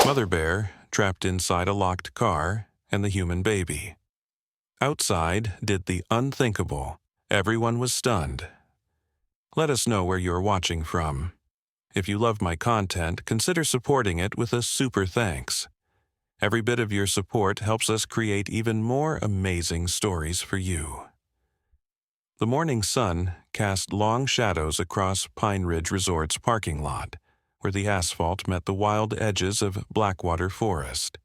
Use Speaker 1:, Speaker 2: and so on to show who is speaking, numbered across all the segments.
Speaker 1: Mother Bear trapped inside a locked car, and the human baby. Outside did the unthinkable. Everyone was stunned. Let us know where you're watching from. If you love my content, consider supporting it with a super thanks. Every bit of your support helps us create even more amazing stories for you. The morning sun cast long shadows across Pine Ridge Resort's parking lot, where the asphalt met the wild edges of Blackwater Forest.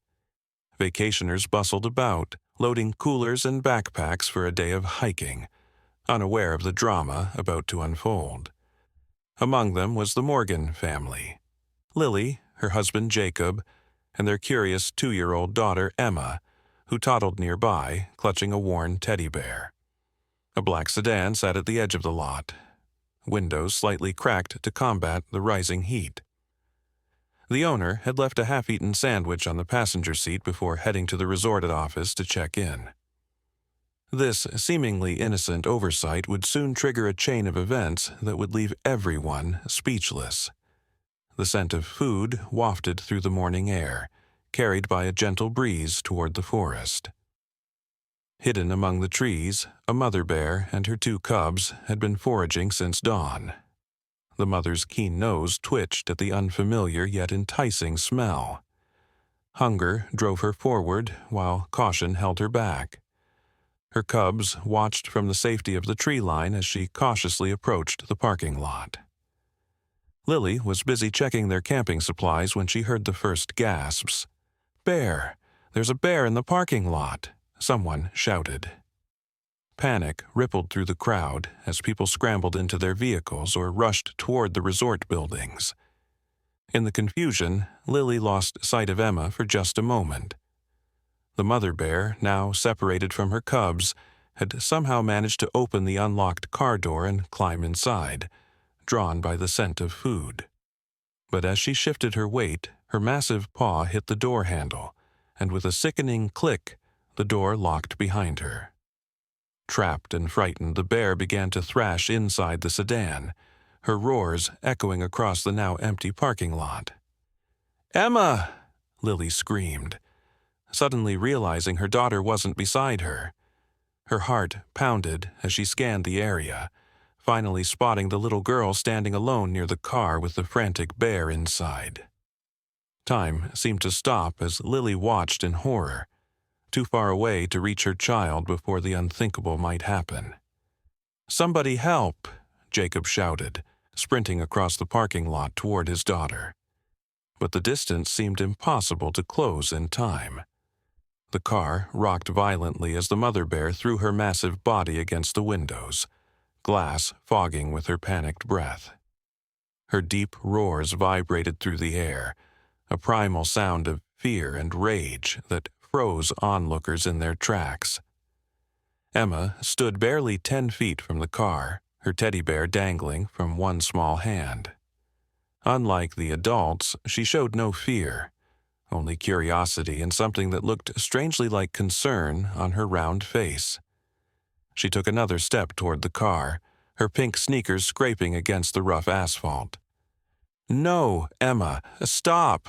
Speaker 1: Vacationers bustled about, loading coolers and backpacks for a day of hiking, unaware of the drama about to unfold. Among them was the Morgan family. Lily, her husband Jacob, and their curious 2-year-old daughter Emma, who toddled nearby, clutching a worn teddy bear. A black sedan sat at the edge of the lot, windows slightly cracked to combat the rising heat. The owner had left a half-eaten sandwich on the passenger seat before heading to the resort office to check in. This seemingly innocent oversight would soon trigger a chain of events that would leave everyone speechless. The scent of food wafted through the morning air, carried by a gentle breeze toward the forest. Hidden among the trees, a mother bear and her 2 cubs had been foraging since dawn. The mother's keen nose twitched at the unfamiliar yet enticing smell. Hunger drove her forward, while caution held her back. Her cubs watched from the safety of the tree line as she cautiously approached the parking lot. Lily was busy checking their camping supplies when she heard the first gasps. "Bear! There's a bear in the parking lot!" someone shouted. Panic rippled through the crowd as people scrambled into their vehicles or rushed toward the resort buildings. In the confusion, Lily lost sight of Emma for just a moment. The mother bear, now separated from her cubs, had somehow managed to open the unlocked car door and climb inside, drawn by the scent of food. But as she shifted her weight, her massive paw hit the door handle, and with a sickening click, the door locked behind her. Trapped and frightened, the bear began to thrash inside the sedan, her roars echoing across the now empty parking lot. "Emma!" Lily screamed, suddenly realizing her daughter wasn't beside her. Her heart pounded as she scanned the area, finally spotting the little girl standing alone near the car with the frantic bear inside. Time seemed to stop as Lily watched in horror, too far away to reach her child before the unthinkable might happen. "Somebody help!" Jacob shouted, sprinting across the parking lot toward his daughter. But the distance seemed impossible to close in time. The car rocked violently as the mother bear threw her massive body against the windows, glass fogging with her panicked breath. Her deep roars vibrated through the air, a primal sound of fear and rage that froze onlookers in their tracks. Emma stood barely 10 feet from the car, her teddy bear dangling from one small hand. Unlike the adults, she showed no fear, only curiosity and something that looked strangely like concern on her round face. She took another step toward the car, her pink sneakers scraping against the rough asphalt. "No, Emma, stop!"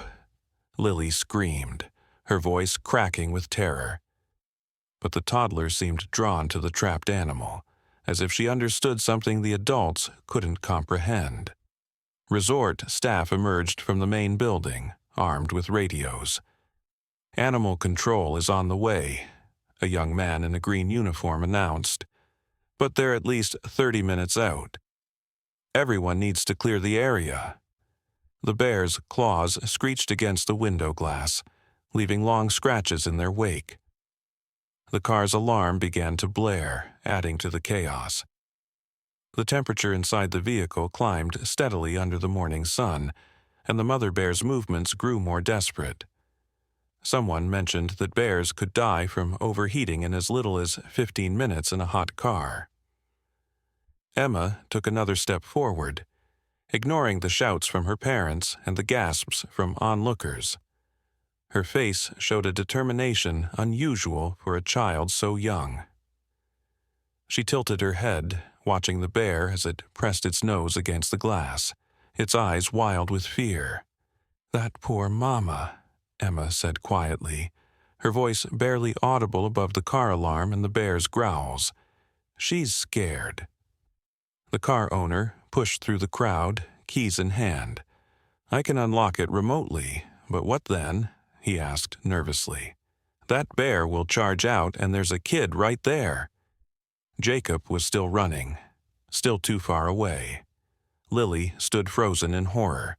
Speaker 1: Lily screamed, her voice cracking with terror. But the toddler seemed drawn to the trapped animal, as if she understood something the adults couldn't comprehend. Resort staff emerged from the main building, armed with radios. "Animal control is on the way," a young man in a green uniform announced. "But they're at least 30 minutes out. Everyone needs to clear the area." The bear's claws screeched against the window glass, leaving long scratches in their wake. The car's alarm began to blare, adding to the chaos. The temperature inside the vehicle climbed steadily under the morning sun, and the mother bear's movements grew more desperate. Someone mentioned that bears could die from overheating in as little as 15 minutes in a hot car. Emma took another step forward, ignoring the shouts from her parents and the gasps from onlookers. Her face showed a determination unusual for a child so young. She tilted her head, watching the bear as it pressed its nose against the glass, its eyes wild with fear. "That poor mama," Emma said quietly, her voice barely audible above the car alarm and the bear's growls. "She's scared." The car owner pushed through the crowd, keys in hand. "I can unlock it remotely, but what then?" he asked nervously. "That bear will charge out and there's a kid right there." Jacob was still running, still too far away. Lily stood frozen in horror.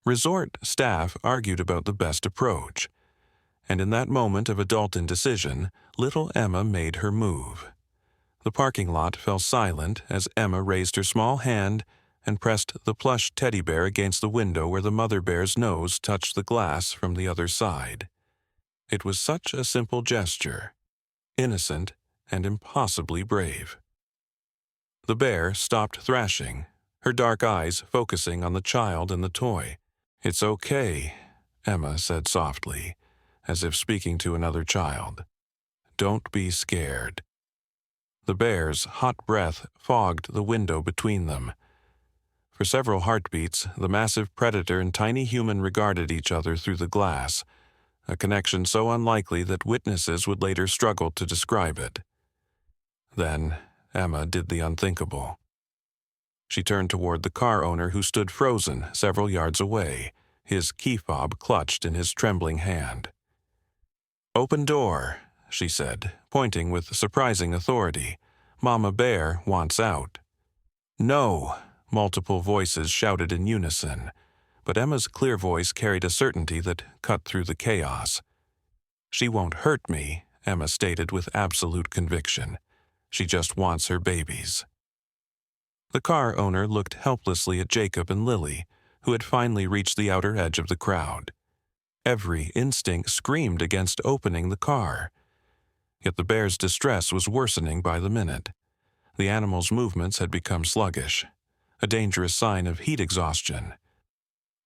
Speaker 1: Resort staff argued about the best approach, and in that moment of adult indecision, little Emma made her move. The parking lot fell silent as Emma raised her small hand and pressed the plush teddy bear against the window where the mother bear's nose touched the glass from the other side. It was such a simple gesture, innocent and impossibly brave. The bear stopped thrashing, her dark eyes focusing on the child and the toy. "It's okay," Emma said softly, as if speaking to another child. "Don't be scared." The bear's hot breath fogged the window between them. For several heartbeats, the massive predator and tiny human regarded each other through the glass, a connection so unlikely that witnesses would later struggle to describe it. Then Emma did the unthinkable. She turned toward the car owner who stood frozen several yards away, his key fob clutched in his trembling hand. "Open door," she said, pointing with surprising authority. "Mama Bear wants out." "No," multiple voices shouted in unison, but Emma's clear voice carried a certainty that cut through the chaos. "She won't hurt me," Emma stated with absolute conviction. "She just wants her babies." The car owner looked helplessly at Jacob and Lily, who had finally reached the outer edge of the crowd. Every instinct screamed against opening the car. Yet the bear's distress was worsening by the minute. The animal's movements had become sluggish, a dangerous sign of heat exhaustion.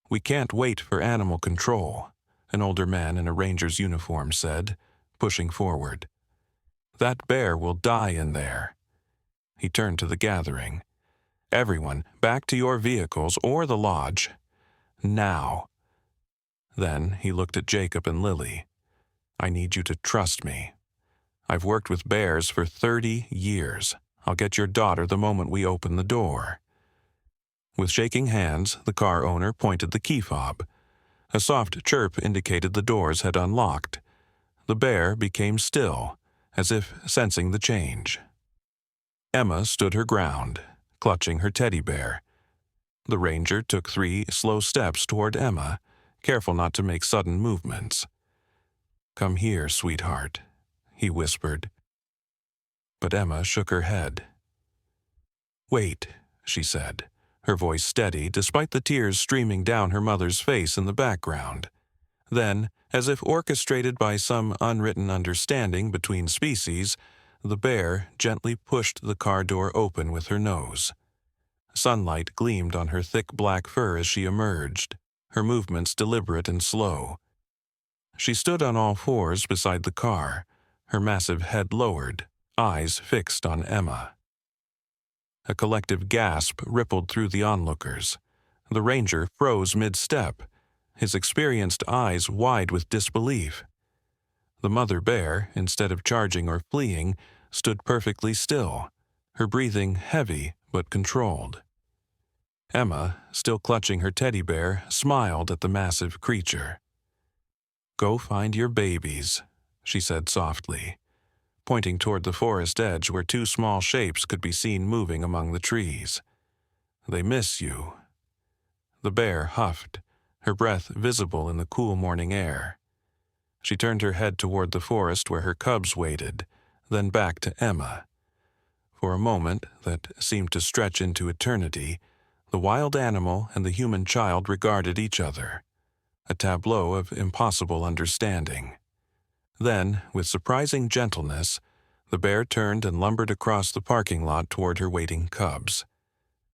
Speaker 1: "We can't wait for animal control," an older man in a ranger's uniform said, pushing forward. "That bear will die in there." He turned to the gathering. "Everyone, back to your vehicles or the lodge. Now." Then he looked at Jacob and Lily. "I need you to trust me. I've worked with bears for 30 years. I'll get your daughter the moment we open the door." With shaking hands, the car owner pointed the key fob. A soft chirp indicated the doors had unlocked. The bear became still, as if sensing the change. Emma stood her ground, clutching her teddy bear. The ranger took 3 slow steps toward Emma, careful not to make sudden movements. "Come here, sweetheart," he whispered. But Emma shook her head. "Wait," she said, her voice steady despite the tears streaming down her mother's face in the background. Then, as if orchestrated by some unwritten understanding between species, the bear gently pushed the car door open with her nose. Sunlight gleamed on her thick black fur as she emerged, her movements deliberate and slow. She stood on all fours beside the car, her massive head lowered, eyes fixed on Emma. A collective gasp rippled through the onlookers. The ranger froze mid-step, his experienced eyes wide with disbelief. The mother bear, instead of charging or fleeing, stood perfectly still, her breathing heavy but controlled. Emma, still clutching her teddy bear, smiled at the massive creature. "Go find your babies," she said softly, pointing toward the forest edge where 2 small shapes could be seen moving among the trees. "They miss you." The bear huffed, her breath visible in the cool morning air. She turned her head toward the forest where her cubs waited, then back to Emma. For a moment that seemed to stretch into eternity, the wild animal and the human child regarded each other, a tableau of impossible understanding. Then, with surprising gentleness, the bear turned and lumbered across the parking lot toward her waiting cubs.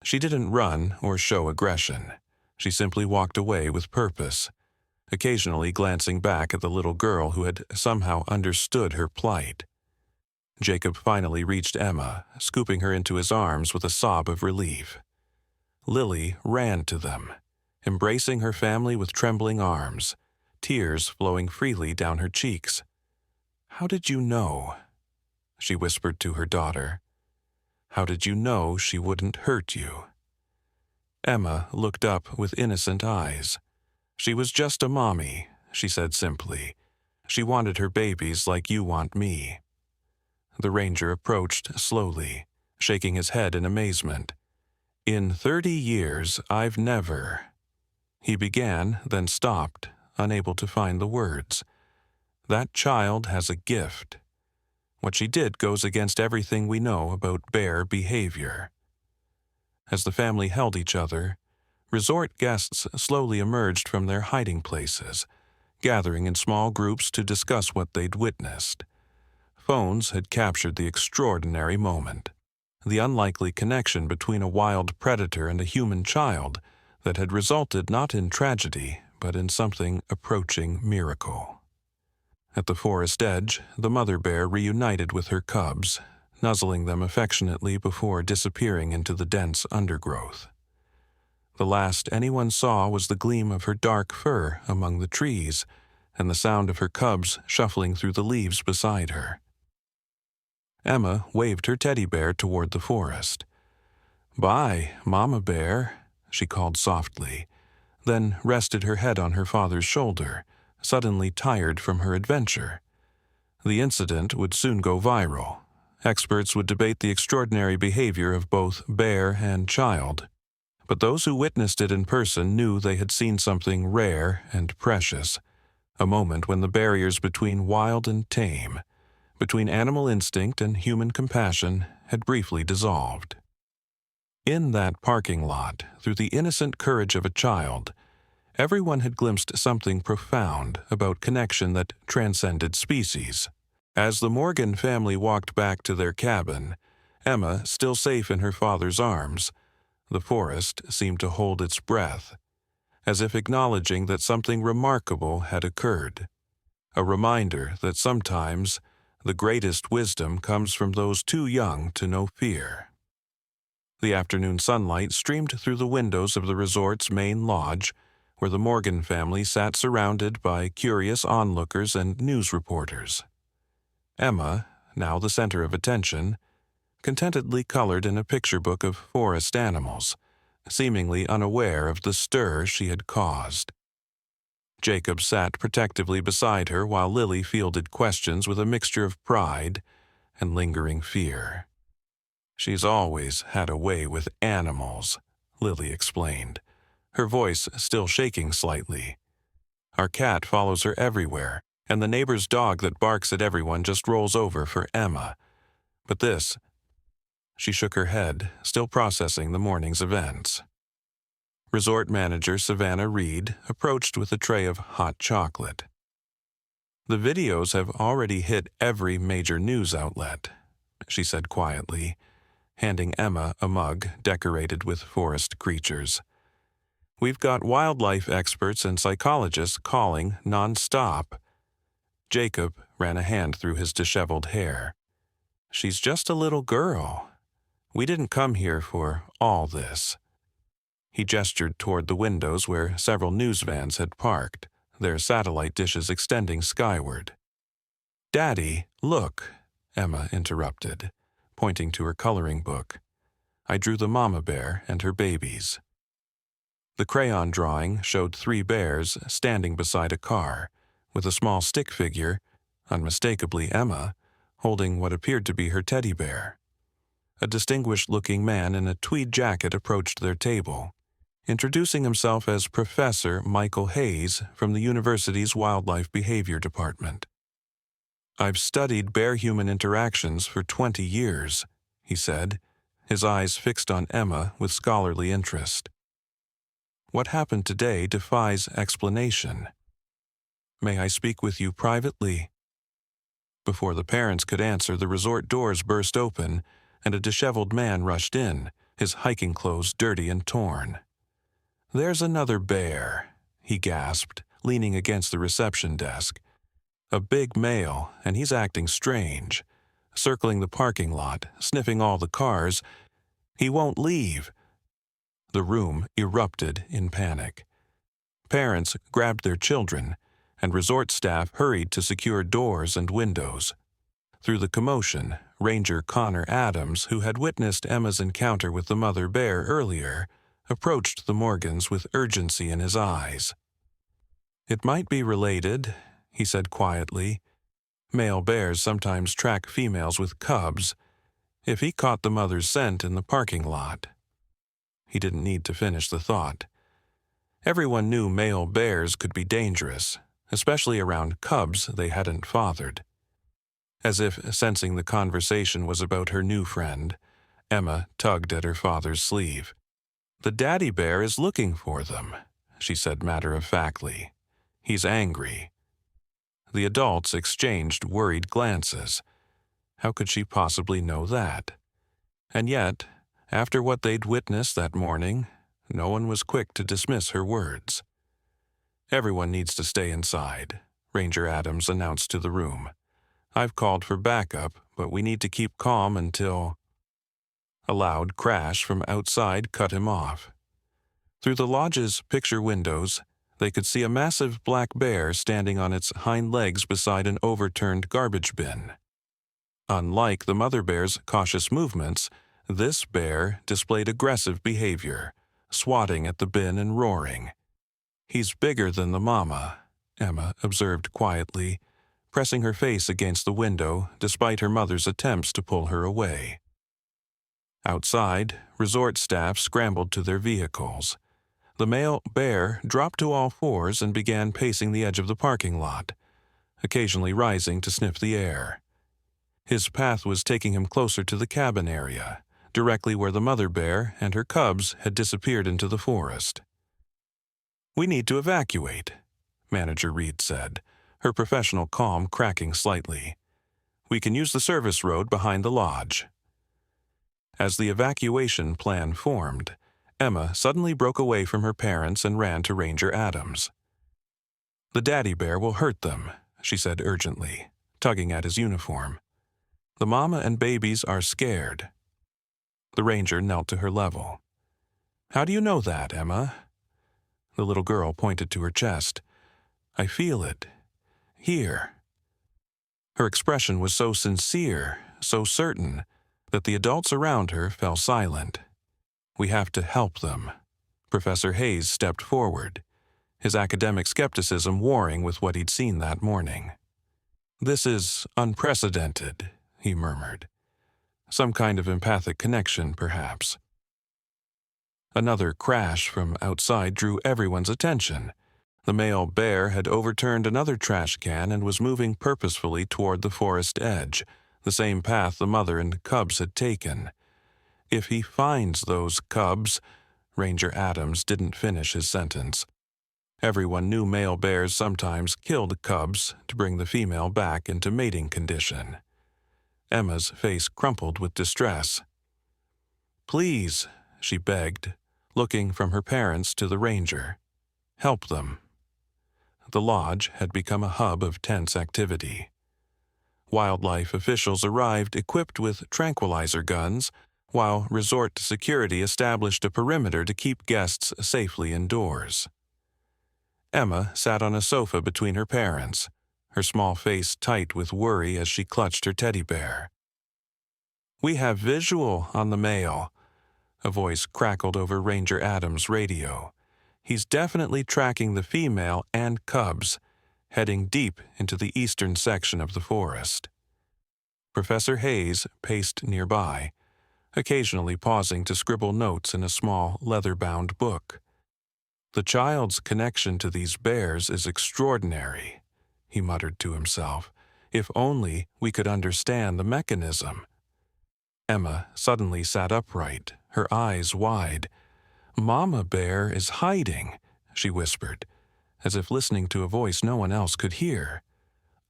Speaker 1: She didn't run or show aggression. She simply walked away with purpose, occasionally glancing back at the little girl who had somehow understood her plight. Jacob finally reached Emma, scooping her into his arms with a sob of relief. Lily ran to them, embracing her family with trembling arms, tears flowing freely down her cheeks. "How did you know?" she whispered to her daughter. "How did you know she wouldn't hurt you?" Emma looked up with innocent eyes. "She was just a mommy," she said simply. "She wanted her babies like you want me." The ranger approached slowly, shaking his head in amazement. "In 30 years, I've never—" He began, then stopped, unable to find the words. "That child has a gift. What she did goes against everything we know about bear behavior." As the family held each other, resort guests slowly emerged from their hiding places, gathering in small groups to discuss what they'd witnessed. Phones had captured the extraordinary moment, the unlikely connection between a wild predator and a human child that had resulted not in tragedy, but in something approaching miracle. At the forest edge, the mother bear reunited with her cubs, nuzzling them affectionately before disappearing into the dense undergrowth. The last anyone saw was the gleam of her dark fur among the trees and the sound of her cubs shuffling through the leaves beside her. Emma waved her teddy bear toward the forest. "Bye, Mama Bear," she called softly, then rested her head on her father's shoulder, suddenly tired from her adventure. The incident would soon go viral. Experts would debate the extraordinary behavior of both bear and child, but those who witnessed it in person knew they had seen something rare and precious, a moment when the barriers between wild and tame, between animal instinct and human compassion, had briefly dissolved. In that parking lot, through the innocent courage of a child, everyone had glimpsed something profound about connection that transcended species. As the Morgan family walked back to their cabin, Emma still safe in her father's arms, the forest seemed to hold its breath, as if acknowledging that something remarkable had occurred. A reminder that sometimes the greatest wisdom comes from those too young to know fear. The afternoon sunlight streamed through the windows of the resort's main lodge, where the Morgan family sat surrounded by curious onlookers and news reporters. Emma, now the center of attention, contentedly colored in a picture book of forest animals, seemingly unaware of the stir she had caused. Jacob sat protectively beside her while Lily fielded questions with a mixture of pride and lingering fear. "She's always had a way with animals," Lily explained, her voice still shaking slightly. "Our cat follows her everywhere, and the neighbor's dog that barks at everyone just rolls over for Emma. But this—" She shook her head, still processing the morning's events. Resort manager Savannah Reed approached with a tray of hot chocolate. "The videos have already hit every major news outlet," she said quietly, handing Emma a mug decorated with forest creatures. "We've got wildlife experts and psychologists calling non-stop." Jacob ran a hand through his disheveled hair. "She's just a little girl. We didn't come here for all this." He gestured toward the windows where several news vans had parked, their satellite dishes extending skyward. "Daddy, look," Emma interrupted, pointing to her coloring book. "I drew the mama bear and her babies." The crayon drawing showed 3 bears standing beside a car, with a small stick figure, unmistakably Emma, holding what appeared to be her teddy bear. A distinguished-looking man in a tweed jacket approached their table, introducing himself as Professor Michael Hayes from the university's Wildlife Behavior Department. "I've studied bear-human interactions for 20 years, he said, his eyes fixed on Emma with scholarly interest. "What happened today defies explanation. May I speak with you privately?" Before the parents could answer, the resort doors burst open, and a disheveled man rushed in, his hiking clothes dirty and torn. "There's another bear," he gasped, leaning against the reception desk. "A big male, and he's acting strange, circling the parking lot, sniffing all the cars. He won't leave." The room erupted in panic. Parents grabbed their children, and resort staff hurried to secure doors and windows. Through the commotion, Ranger Connor Adams, who had witnessed Emma's encounter with the mother bear earlier, approached the Morgans with urgency in his eyes. "It might be related," he said quietly. "Male bears sometimes track females with cubs. If he caught the mother's scent in the parking lot." He didn't need to finish the thought. Everyone knew male bears could be dangerous, especially around cubs they hadn't fathered. As if sensing the conversation was about her new friend, Emma tugged at her father's sleeve. "The daddy bear is looking for them," she said matter-of-factly. "He's angry." The adults exchanged worried glances. How could she possibly know that? And yet, after what they'd witnessed that morning, no one was quick to dismiss her words. "Everyone needs to stay inside," Ranger Adams announced to the room. "I've called for backup, but we need to keep calm until—" A loud crash from outside cut him off. Through the lodge's picture windows, they could see a massive black bear standing on its hind legs beside an overturned garbage bin. Unlike the mother bear's cautious movements, this bear displayed aggressive behavior, swatting at the bin and roaring. "He's bigger than the mama," Emma observed quietly, pressing her face against the window despite her mother's attempts to pull her away. Outside, resort staff scrambled to their vehicles. The male bear dropped to all fours and began pacing the edge of the parking lot, occasionally rising to sniff the air. His path was taking him closer to the cabin area, directly where the mother bear and her cubs had disappeared into the forest. "We need to evacuate," Manager Reed said, her professional calm cracking slightly. "We can use the service road behind the lodge." As the evacuation plan formed, Emma suddenly broke away from her parents and ran to Ranger Adams. "The daddy bear will hurt them," she said urgently, tugging at his uniform. "The mama and babies are scared." The ranger knelt to her level. "How do you know that, Emma?" The little girl pointed to her chest. "I feel it. Here." Her expression was so sincere, so certain, that the adults around her fell silent. "We have to help them." Professor Hayes stepped forward, his academic skepticism warring with what he'd seen that morning. "This is unprecedented," he murmured. "Some kind of empathic connection, perhaps." Another crash from outside drew everyone's attention. The male bear had overturned another trash can and was moving purposefully toward the forest edge, the same path the mother and cubs had taken. "If he finds those cubs—" Ranger Adams didn't finish his sentence. Everyone knew male bears sometimes killed cubs to bring the female back into mating condition. Emma's face crumpled with distress. "Please," she begged, looking from her parents to the ranger. "Help them." The lodge had become a hub of tense activity. Wildlife officials arrived equipped with tranquilizer guns, while resort security established a perimeter to keep guests safely indoors. Emma sat on a sofa between her parents, her small face tight with worry as she clutched her teddy bear. "We have visual on the male," a voice crackled over Ranger Adams' radio. "He's definitely tracking the female and cubs, heading deep into the eastern section of the forest." Professor Hayes paced nearby, occasionally pausing to scribble notes in a small leather-bound book. "The child's connection to these bears is extraordinary," he muttered to himself. "If only we could understand the mechanism." Emma suddenly sat upright, her eyes wide. "Mama Bear is hiding," she whispered, as if listening to a voice no one else could hear.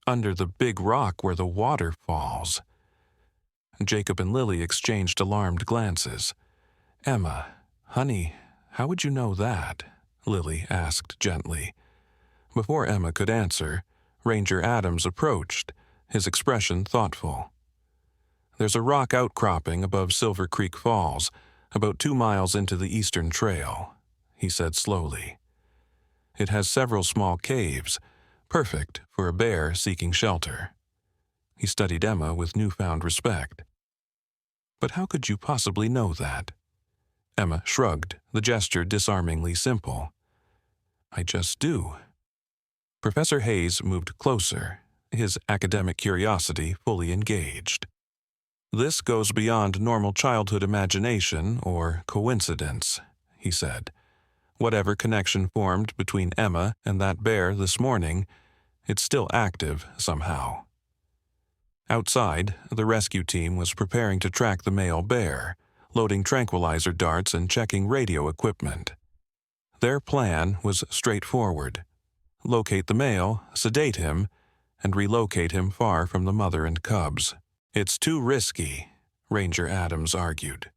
Speaker 1: "Under the big rock where the water falls." Jacob and Lily exchanged alarmed glances. "Emma, honey, how would you know that?" Lily asked gently. Before Emma could answer, Ranger Adams approached, his expression thoughtful. "There's a rock outcropping above Silver Creek Falls, about 2 miles into the eastern trail," he said slowly. "It has several small caves, perfect for a bear seeking shelter. He studied Emma with newfound respect. But how could you possibly know that? Emma shrugged, the gesture disarmingly simple. I just do. Professor Hayes moved closer, his academic curiosity fully engaged. This goes beyond normal childhood imagination or coincidence, he said. Whatever connection formed between Emma and that bear this morning, it's still active somehow. Outside, the rescue team was preparing to track the male bear, loading tranquilizer darts and checking radio equipment. Their plan was straightforward: locate the male, sedate him, and relocate him far from the mother and cubs. It's too risky, Ranger Adams argued.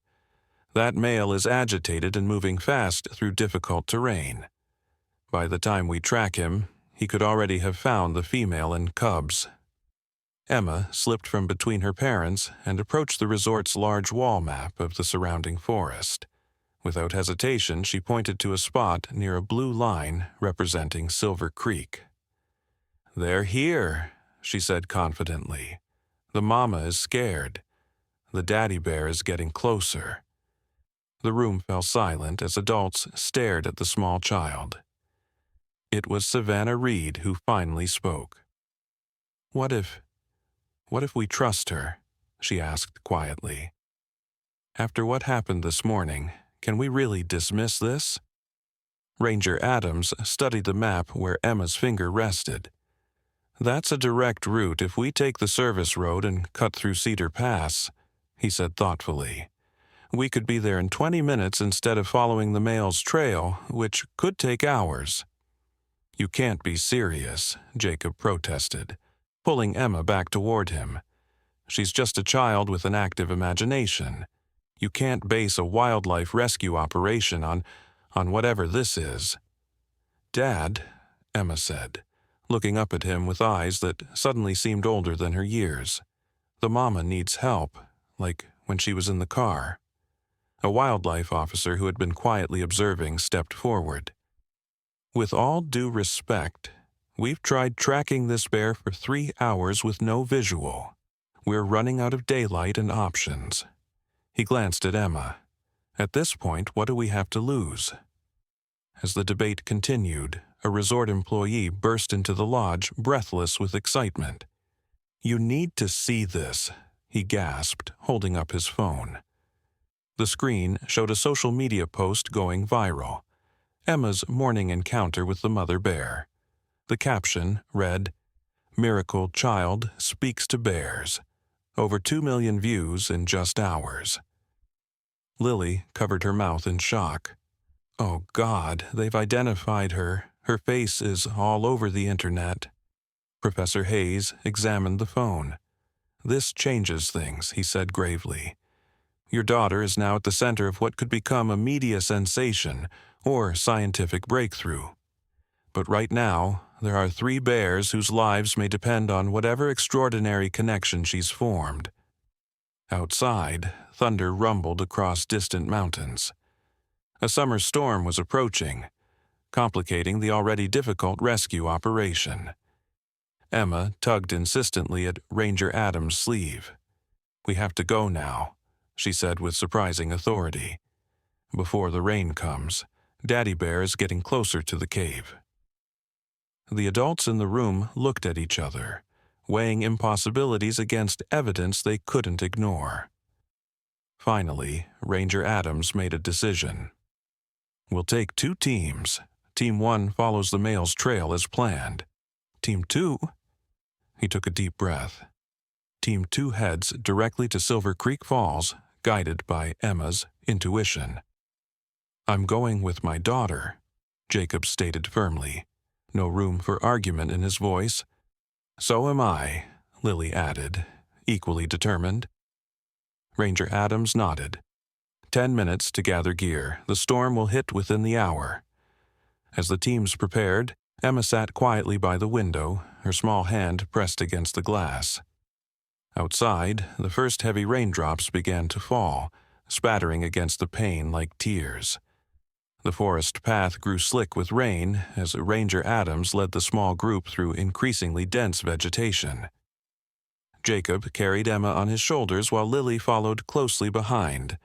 Speaker 1: That male is agitated and moving fast through difficult terrain. By the time we track him, he could already have found the female and cubs. Emma slipped from between her parents and approached the resort's large wall map of the surrounding forest. Without hesitation, she pointed to a spot near a blue line representing Silver Creek. They're here, she said confidently. The mama is scared. The daddy bear is getting closer. The room fell silent as adults stared at the small child. It was Savannah Reed who finally spoke. What if we trust her? She asked quietly. After what happened this morning, can we really dismiss this? Ranger Adams studied the map where Emma's finger rested. That's a direct route if we take the service road and cut through Cedar Pass, he said thoughtfully. We could be there in 20 minutes instead of following the male's trail, which could take hours. You can't be serious, Jacob protested, pulling Emma back toward him. She's just a child with an active imagination. You can't base a wildlife rescue operation on whatever this is. Dad, Emma said, looking up at him with eyes that suddenly seemed older than her years. The mama needs help, like when she was in the car. A wildlife officer who had been quietly observing stepped forward. With all due respect, we've tried tracking this bear for 3 hours with no visual. We're running out of daylight and options. He glanced at Emma. At this point, what do we have to lose? As the debate continued, a resort employee burst into the lodge, breathless with excitement. You need to see this, he gasped, holding up his phone. The screen showed a social media post going viral. Emma's morning encounter with the mother bear. The caption read, Miracle Child Speaks to Bears. Over 2 million views in just hours. Lily covered her mouth in shock. Oh God, they've identified her. Her face is all over the internet. Professor Hayes examined the phone. This changes things, he said gravely. Your daughter is now at the center of what could become a media sensation or scientific breakthrough. But right now, there are 3 bears whose lives may depend on whatever extraordinary connection she's formed. Outside, thunder rumbled across distant mountains. A summer storm was approaching, complicating the already difficult rescue operation. Emma tugged insistently at Ranger Adams' sleeve. We have to go now, she said with surprising authority. Before the rain comes, Daddy Bear is getting closer to the cave. The adults in the room looked at each other, weighing impossibilities against evidence they couldn't ignore. Finally, Ranger Adams made a decision. We'll take 2 teams. Team 1 follows the male's trail as planned. Team 2... He took a deep breath. Team 2 heads directly to Silver Creek Falls, guided by Emma's intuition. I'm going with my daughter, Jacob stated firmly. No room for argument in his voice. So am I, Lily added, equally determined. Ranger Adams nodded. 10 minutes to gather gear. The storm will hit within the hour. As the teams prepared, Emma sat quietly by the window, her small hand pressed against the glass. Outside, the first heavy raindrops began to fall, spattering against the pane like tears. The forest path grew slick with rain as Ranger Adams led the small group through increasingly dense vegetation. Jacob carried Emma on his shoulders while Lily followed closely behind,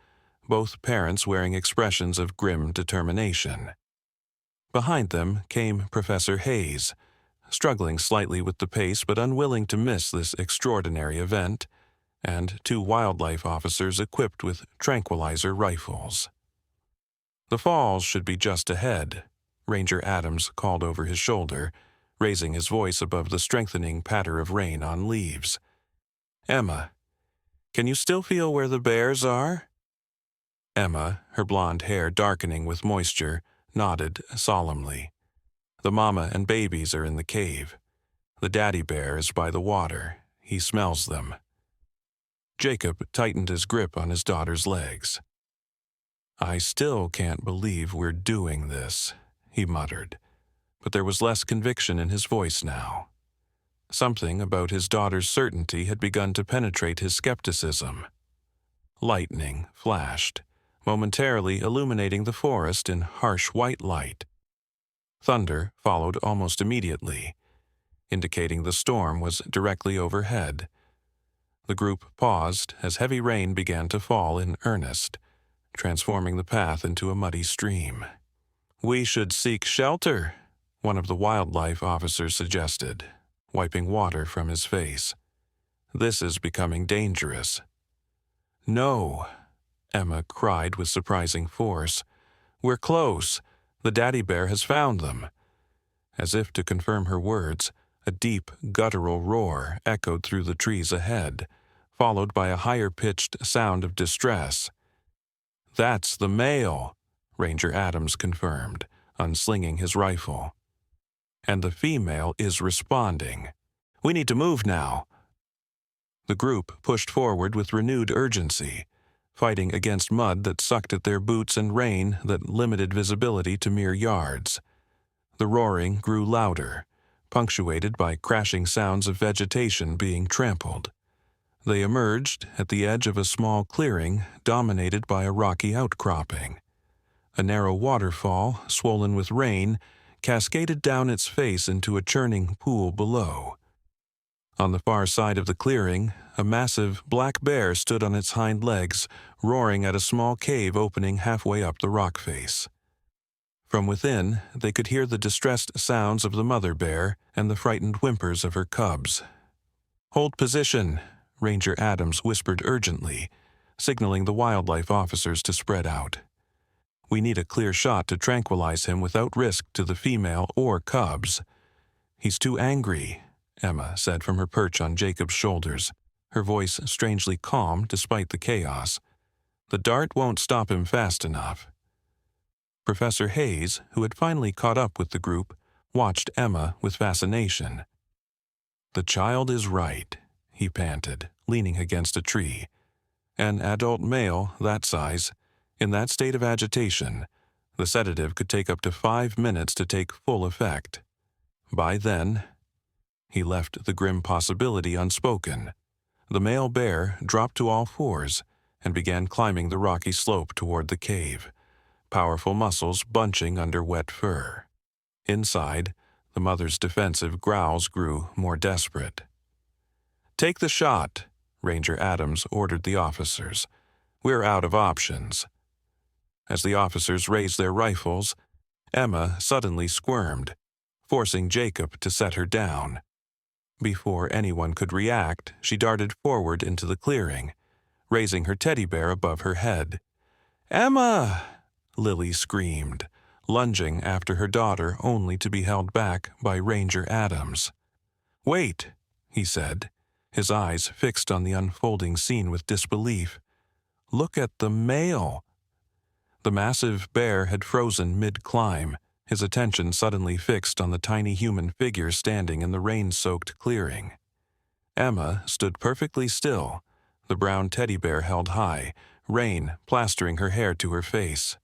Speaker 1: both parents wearing expressions of grim determination. Behind them came Professor Hayes, struggling slightly with the pace but unwilling to miss this extraordinary event, and 2 wildlife officers equipped with tranquilizer rifles. "The falls should be just ahead," Ranger Adams called over his shoulder, raising his voice above the strengthening patter of rain on leaves. "Emma, can you still feel where the bears are?" Emma, her blonde hair darkening with moisture, nodded solemnly. "The mama and babies are in the cave. The daddy bear is by the water. He smells them." Jacob tightened his grip on his daughter's legs. "I still can't believe we're doing this," he muttered, but there was less conviction in his voice now. Something about his daughter's certainty had begun to penetrate his skepticism. Lightning flashed, momentarily illuminating the forest in harsh white light. Thunder followed almost immediately, indicating the storm was directly overhead. The group paused as heavy rain began to fall in earnest, transforming the path into a muddy stream. "We should seek shelter," one of the wildlife officers suggested, wiping water from his face. "This is becoming dangerous." "No," Emma cried with surprising force. "We're close. The daddy bear has found them." As if to confirm her words, a deep, guttural roar echoed through the trees ahead, followed by a higher-pitched sound of distress. "That's the male," Ranger Adams confirmed, unslinging his rifle. "And the female is responding. We need to move now." The group pushed forward with renewed urgency, fighting against mud that sucked at their boots and rain that limited visibility to mere yards. The roaring grew louder, punctuated by crashing sounds of vegetation being trampled. They emerged at the edge of a small clearing dominated by a rocky outcropping. A narrow waterfall, swollen with rain, cascaded down its face into a churning pool below. On the far side of the clearing, a massive black bear stood on its hind legs, roaring at a small cave opening halfway up the rock face. From within, they could hear the distressed sounds of the mother bear and the frightened whimpers of her cubs. "Hold position," Ranger Adams whispered urgently, signaling the wildlife officers to spread out. "We need a clear shot to tranquilize him without risk to the female or cubs." "He's too angry," Emma said from her perch on Jacob's shoulders, her voice strangely calm despite the chaos. "The dart won't stop him fast enough." Professor Hayes, who had finally caught up with the group, watched Emma with fascination. "The child is right," he panted, leaning against a tree. "An adult male that size, in that state of agitation, the sedative could take up to 5 minutes to take full effect. By then," he left the grim possibility unspoken, the male bear dropped to all fours and began climbing the rocky slope toward the cave, powerful muscles bunching under wet fur. Inside, the mother's defensive growls grew more desperate. "Take the shot," Ranger Adams ordered the officers. "We're out of options." As the officers raised their rifles, Emma suddenly squirmed, forcing Jacob to set her down. Before anyone could react, she darted forward into the clearing, raising her teddy bear above her head. "Emma!" Lily screamed, lunging after her daughter only to be held back by Ranger Adams. "Wait," he said, his eyes fixed on the unfolding scene with disbelief. "Look at the male." The massive bear had frozen mid-climb, his attention suddenly fixed on the tiny human figure standing in the rain-soaked clearing. Emma stood perfectly still, the brown teddy bear held high, rain plastering her hair to her face.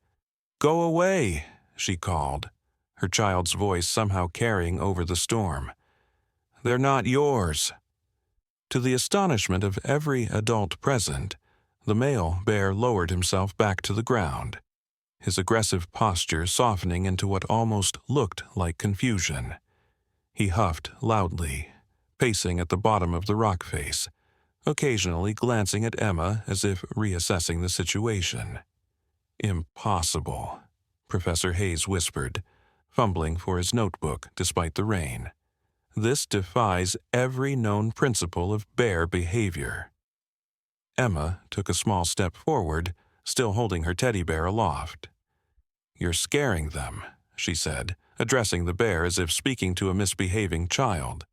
Speaker 1: "Go away," she called, her child's voice somehow carrying over the storm. "They're not yours." To the astonishment of every adult present, the male bear lowered himself back to the ground. his aggressive posture softening into what almost looked like confusion. He huffed loudly, pacing at the bottom of the rock face, occasionally glancing at Emma as if reassessing the situation. "Impossible," Professor Hayes whispered, fumbling for his notebook despite the rain. "This defies every known principle of bear behavior." Emma took a small step forward, still holding her teddy bear aloft. "You're scaring them," she said, addressing the bear as if speaking to a misbehaving child.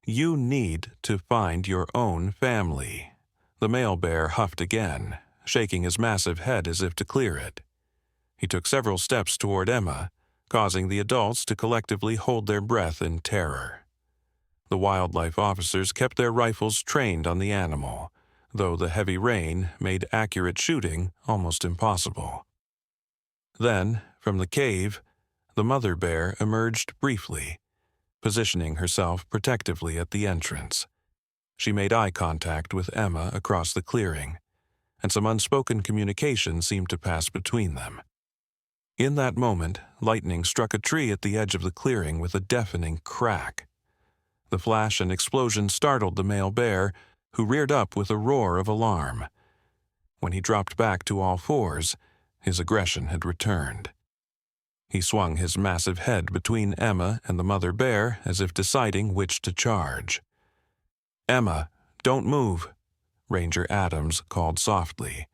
Speaker 1: "You need to find your own family." The male bear huffed again, shaking his massive head as if to clear it. He took several steps toward Emma, causing the adults to collectively hold their breath in terror. The wildlife officers kept their rifles trained on the animal, though the heavy rain made accurate shooting almost impossible. Then, from the cave, the mother bear emerged briefly, positioning herself protectively at the entrance. She made eye contact with Emma across the clearing, and some unspoken communication seemed to pass between them. In that moment, lightning struck a tree at the edge of the clearing with a deafening crack. The flash and explosion startled the male bear, who reared up with a roar of alarm. When he dropped back to all fours, his aggression had returned. He swung his massive head between Emma and the mother bear as if deciding which to charge. "Emma, don't move," Ranger Adams called softly,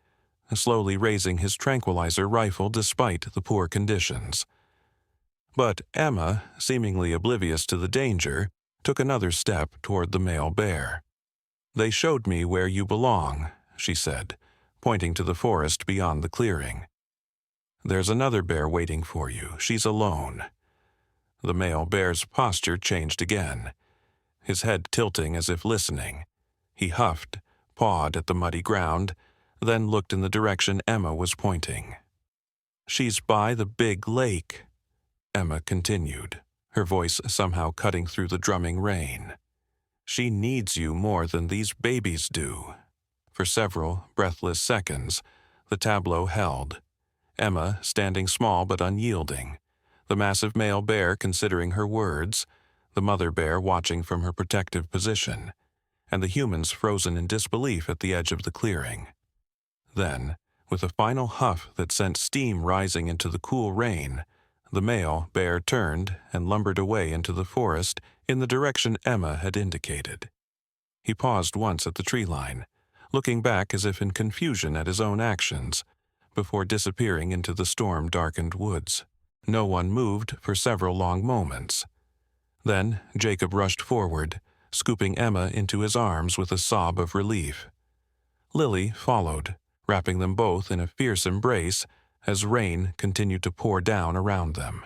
Speaker 1: slowly raising his tranquilizer rifle despite the poor conditions. But Emma, seemingly oblivious to the danger, took another step toward the male bear. "They showed me where you belong," she said, pointing to the forest beyond the clearing. "There's another bear waiting for you. She's alone." The male bear's posture changed again, his head tilting as if listening. He huffed, pawed at the muddy ground, then looked in the direction Emma was pointing. "She's by the big lake," Emma continued, her voice somehow cutting through the drumming rain. "She needs you more than these babies do." For several breathless seconds, the tableau held. Emma standing small but unyielding, the massive male bear considering her words, the mother bear watching from her protective position, and the humans frozen in disbelief at the edge of the clearing. Then, with a final huff that sent steam rising into the cool rain, the male bear turned and lumbered away into the forest in the direction Emma had indicated. He paused once at the tree line, looking back as if in confusion at his own actions, before disappearing into the storm-darkened woods. No one moved for several long moments. Then Jacob rushed forward, scooping Emma into his arms with a sob of relief. Lily followed, wrapping them both in a fierce embrace as rain continued to pour down around them.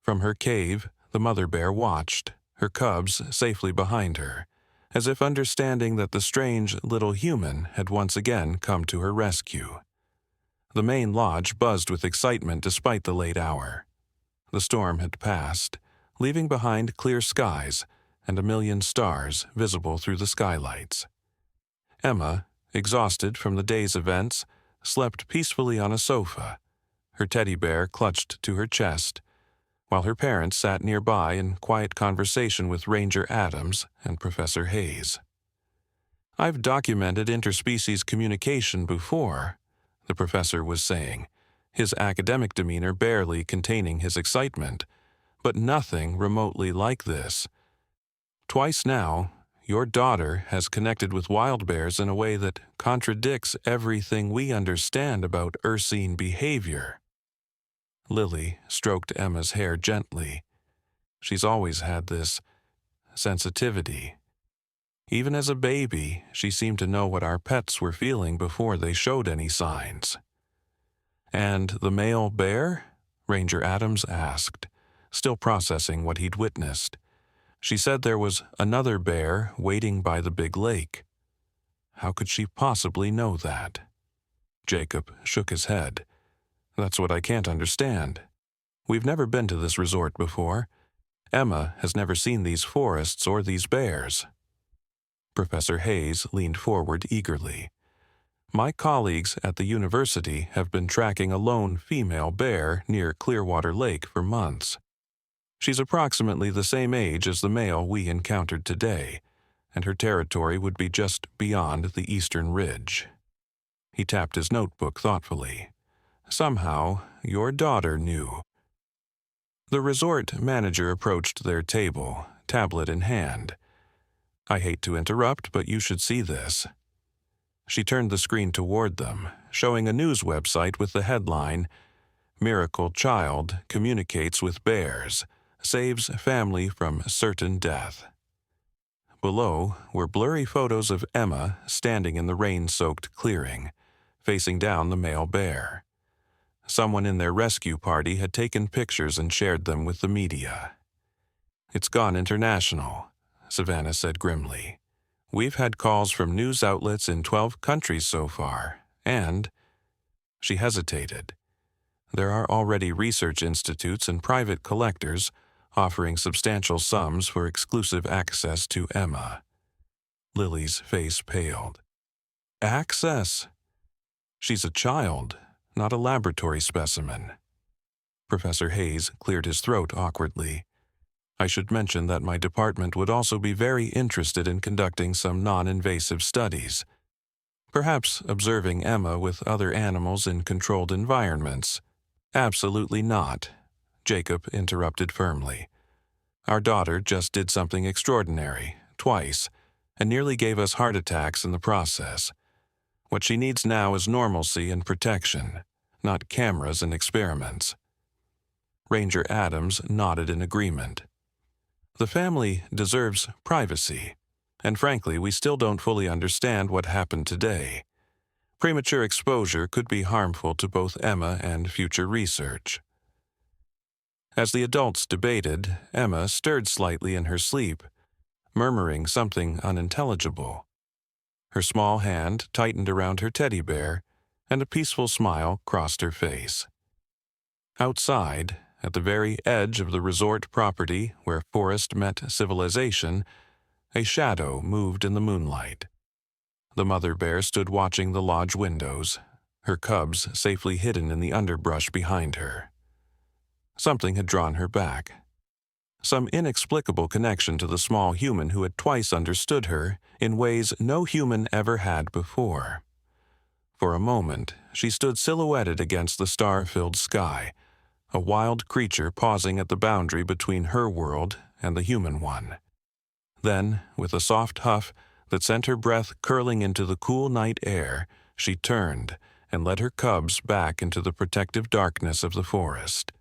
Speaker 1: From her cave, the mother bear watched, her cubs safely behind her, as if understanding that the strange little human had once again come to her rescue. The main lodge buzzed with excitement despite the late hour. The storm had passed, leaving behind clear skies and a million stars visible through the skylights. Emma, exhausted from the day's events, slept peacefully on a sofa, her teddy bear clutched to her chest, while her parents sat nearby in quiet conversation with Ranger Adams and Professor Hayes. "I've documented interspecies communication before," the professor was saying, his academic demeanor barely containing his excitement, "but nothing remotely like this. Twice now, your daughter has connected with wild bears in a way that contradicts everything we understand about ursine behavior." Lily stroked Emma's hair gently. She's always had this sensitivity. Even as a baby, she seemed to know what our pets were feeling before they showed any signs. "And the male bear?" Ranger Adams asked, still processing what he'd witnessed. "She said there was another bear waiting by the big lake. How could she possibly know that?" Jacob shook his head. "That's what I can't understand. We've never been to this resort before. Emma has never seen these forests or these bears." Professor Hayes leaned forward eagerly. My colleagues at the university have been tracking a lone female bear near Clearwater Lake for months. She's approximately the same age as the male we encountered today, and her territory would be just beyond the eastern ridge. He tapped his notebook thoughtfully. Somehow, your daughter knew. The resort manager approached their table, tablet in hand. I hate to interrupt, but you should see this. She turned the screen toward them, showing a news website with the headline, "Miracle Child Communicates with Bears, Saves Family from Certain Death." Below were blurry photos of Emma standing in the rain-soaked clearing, facing down the male bear. Someone in their rescue party had taken pictures and shared them with the media. "It's gone international," Savannah said grimly. "We've had calls from news outlets in 12 countries so far, and—" She hesitated. "There are already research institutes and private collectors offering substantial sums for exclusive access to Emma." Lily's face paled. "Access? She's a child, not a laboratory specimen." Professor Hayes cleared his throat awkwardly. "I should mention that my department would also be very interested in conducting some non-invasive studies. Perhaps observing Emma with other animals in controlled environments." "Absolutely not," Jacob interrupted firmly. "Our daughter just did something extraordinary, twice, and nearly gave us heart attacks in the process. What she needs now is normalcy and protection, not cameras and experiments." Ranger Adams nodded in agreement. "The family deserves privacy, and frankly, we still don't fully understand what happened today. Premature exposure could be harmful to both Emma and future research." As the adults debated, Emma stirred slightly in her sleep, murmuring something unintelligible. Her small hand tightened around her teddy bear, and a peaceful smile crossed her face. Outside, at the very edge of the resort property where forest met civilization, a shadow moved in the moonlight. The mother bear stood watching the lodge windows, her cubs safely hidden in the underbrush behind her. Something had drawn her back. Some inexplicable connection to the small human who had twice understood her in ways no human ever had before. For a moment, she stood silhouetted against the star-filled sky, a wild creature pausing at the boundary between her world and the human one. Then, with a soft huff that sent her breath curling into the cool night air, she turned and led her cubs back into the protective darkness of the forest.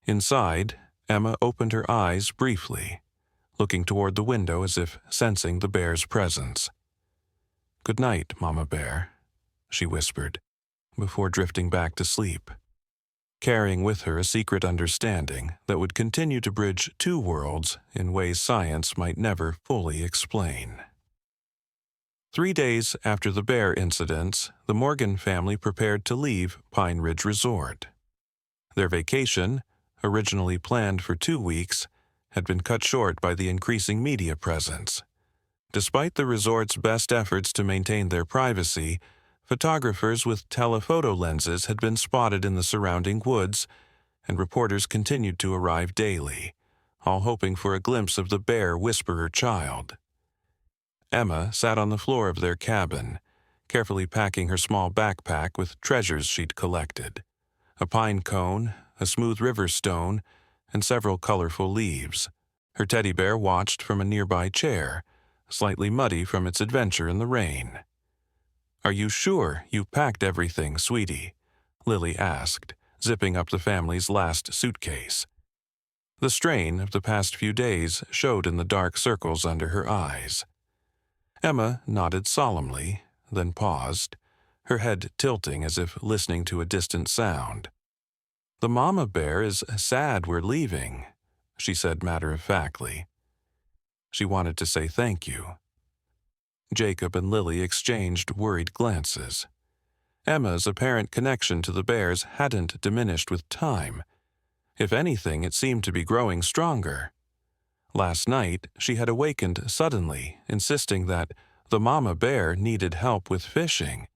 Speaker 1: Inside, Emma opened her eyes briefly, looking toward the window as if sensing the bear's presence. "Good night, Mama Bear," she whispered, before drifting back to sleep, carrying with her a secret understanding that would continue to bridge two worlds in ways science might never fully explain. 3 days after the bear incidents, the Morgan family prepared to leave Pine Ridge Resort. Their vacation, originally planned for 2 weeks, had been cut short by the increasing media presence. Despite the resort's best efforts to maintain their privacy, photographers with telephoto lenses had been spotted in the surrounding woods, and reporters continued to arrive daily, all hoping for a glimpse of the bear whisperer child. Emma sat on the floor of their cabin, carefully packing her small backpack with treasures she'd collected: a pine cone, a smooth river stone, and several colorful leaves. Her teddy bear watched from a nearby chair, slightly muddy from its adventure in the rain. "Are you sure you packed everything, sweetie?" Lily asked, zipping up the family's last suitcase. The strain of the past few days showed in the dark circles under her eyes. Emma nodded solemnly, then paused, her head tilting as if listening to a distant sound. "The mama bear is sad we're leaving," she said matter-of-factly. She wanted to say thank you. Jacob and Lily exchanged worried glances. Emma's apparent connection to the bears hadn't diminished with time. If anything, it seemed to be growing stronger. Last night, she had awakened suddenly, insisting that the mama bear needed help with fishing.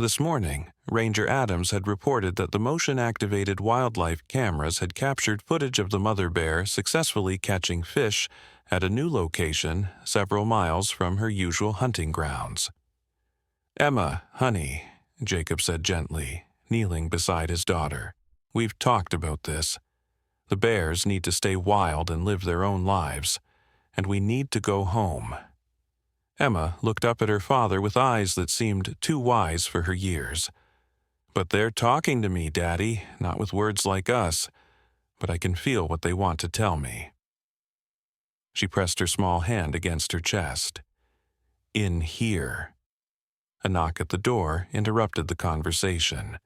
Speaker 1: This morning, Ranger Adams had reported that the motion-activated wildlife cameras had captured footage of the mother bear successfully catching fish at a new location several miles from her usual hunting grounds. "Emma, honey," Jacob said gently, kneeling beside his daughter, "we've talked about this. The bears need to stay wild and live their own lives, and we need to go home." Emma looked up at her father with eyes that seemed too wise for her years. "But they're talking to me, Daddy, not with words like us, but I can feel what they want to tell me." She pressed her small hand against her chest. "In here." A knock at the door interrupted the conversation.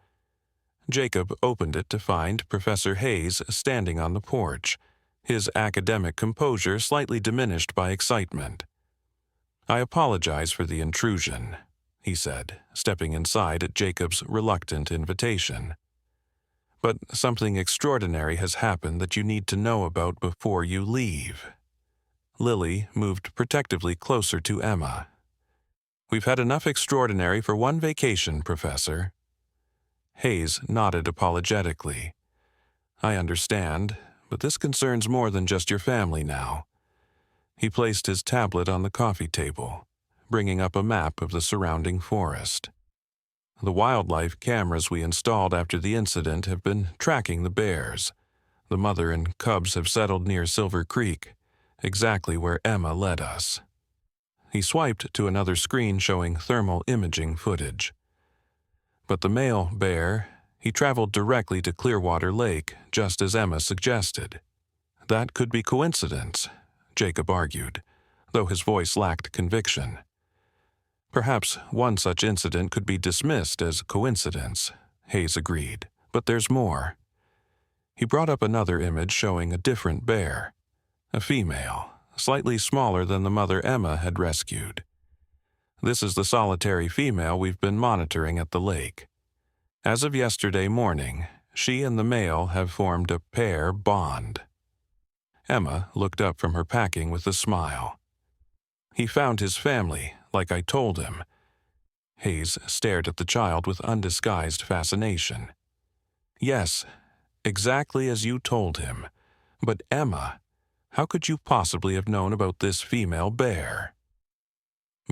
Speaker 1: Jacob opened it to find Professor Hayes standing on the porch, his academic composure slightly diminished by excitement. "I apologize for the intrusion," he said, stepping inside at Jacob's reluctant invitation. "But something extraordinary has happened that you need to know about before you leave." Lily moved protectively closer to Emma. "We've had enough extraordinary for one vacation, Professor." Hayes nodded apologetically. "I understand, but this concerns more than just your family now." He placed his tablet on the coffee table, bringing up a map of the surrounding forest. "The wildlife cameras we installed after the incident have been tracking the bears. The mother and cubs have settled near Silver Creek, exactly where Emma led us." He swiped to another screen showing thermal imaging footage. "But the male bear, he traveled directly to Clearwater Lake, just as Emma suggested." "That could be coincidence," Jacob argued, though his voice lacked conviction. "Perhaps one such incident could be dismissed as coincidence," Hayes agreed, "but there's more." He brought up another image showing a different bear, a female, slightly smaller than the mother Emma had rescued. "This is the solitary female we've been monitoring at the lake. As of yesterday morning, she and the male have formed a pair bond." Emma looked up from her packing with a smile. "He found his family, like I told him." Hayes stared at the child with undisguised fascination. "Yes, exactly as you told him. But Emma, how could you possibly have known about this female bear?"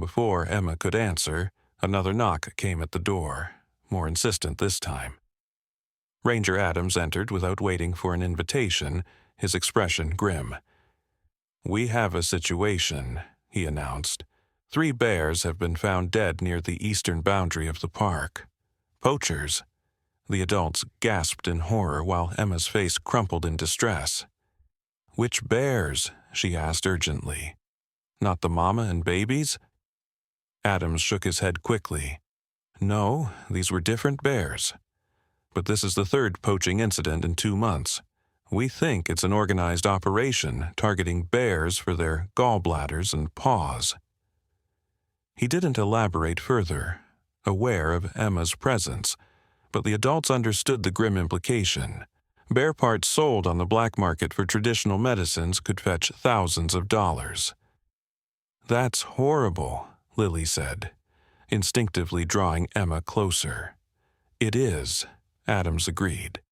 Speaker 1: Before Emma could answer, another knock came at the door, more insistent this time. Ranger Adams entered without waiting for an invitation, his expression grim. "We have a situation," he announced. "3 bears have been found dead near the eastern boundary of the park. Poachers." The adults gasped in horror while Emma's face crumpled in distress. "Which bears?" she asked urgently. "Not the mama and babies?" Adams shook his head quickly. "No, these were different bears. But this is the 3rd poaching incident in 2 months. We think it's an organized operation targeting bears for their gallbladders and paws." He didn't elaborate further, aware of Emma's presence, but the adults understood the grim implication. Bear parts sold on the black market for traditional medicines could fetch thousands of dollars. "That's horrible," Lily said, instinctively drawing Emma closer. "It is," Adams agreed.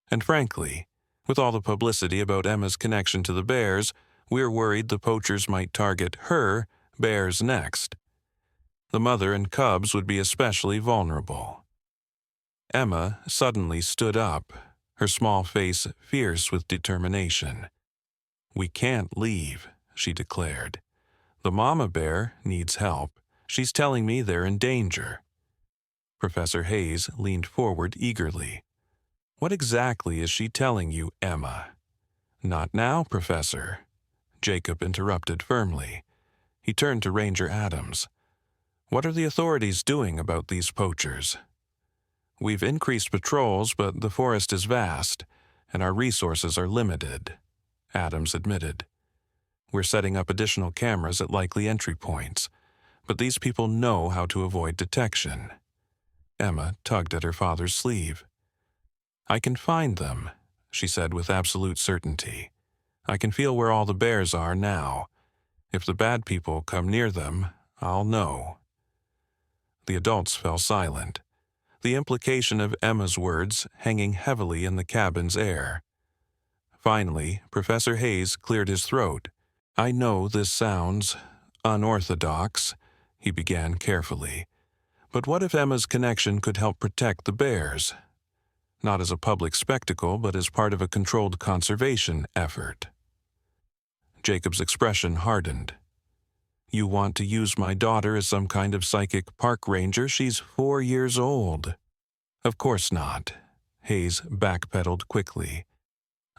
Speaker 1: "And frankly, with all the publicity about Emma's connection to the bears, we're worried the poachers might target her bears next. The mother and cubs would be especially vulnerable." Emma suddenly stood up, her small face fierce with determination. "We can't leave," she declared. "The mama bear needs help. She's telling me they're in danger." Professor Hayes leaned forward eagerly. "What exactly is she telling you, Emma?" "Not now, Professor," Jacob interrupted firmly. He turned to Ranger Adams. "What are the authorities doing about these poachers?" "We've increased patrols, but the forest is vast, and our resources are limited," Adams admitted. "We're setting up additional cameras at likely entry points, but these people know how to avoid detection." Emma tugged at her father's sleeve. "I can find them," she said with absolute certainty. "I can feel where all the bears are now. If the bad people come near them, I'll know." The adults fell silent. the implication of Emma's words hanging heavily in the cabin's air. Finally, Professor Hayes cleared his throat. "I know this sounds unorthodox," he began carefully. "But what if Emma's connection could help protect the bears? Not as a public spectacle, but as part of a controlled conservation effort." Jacob's expression hardened. "You want to use my daughter as some kind of psychic park ranger? She's 4 years old." "Of course not," Hayes backpedaled quickly.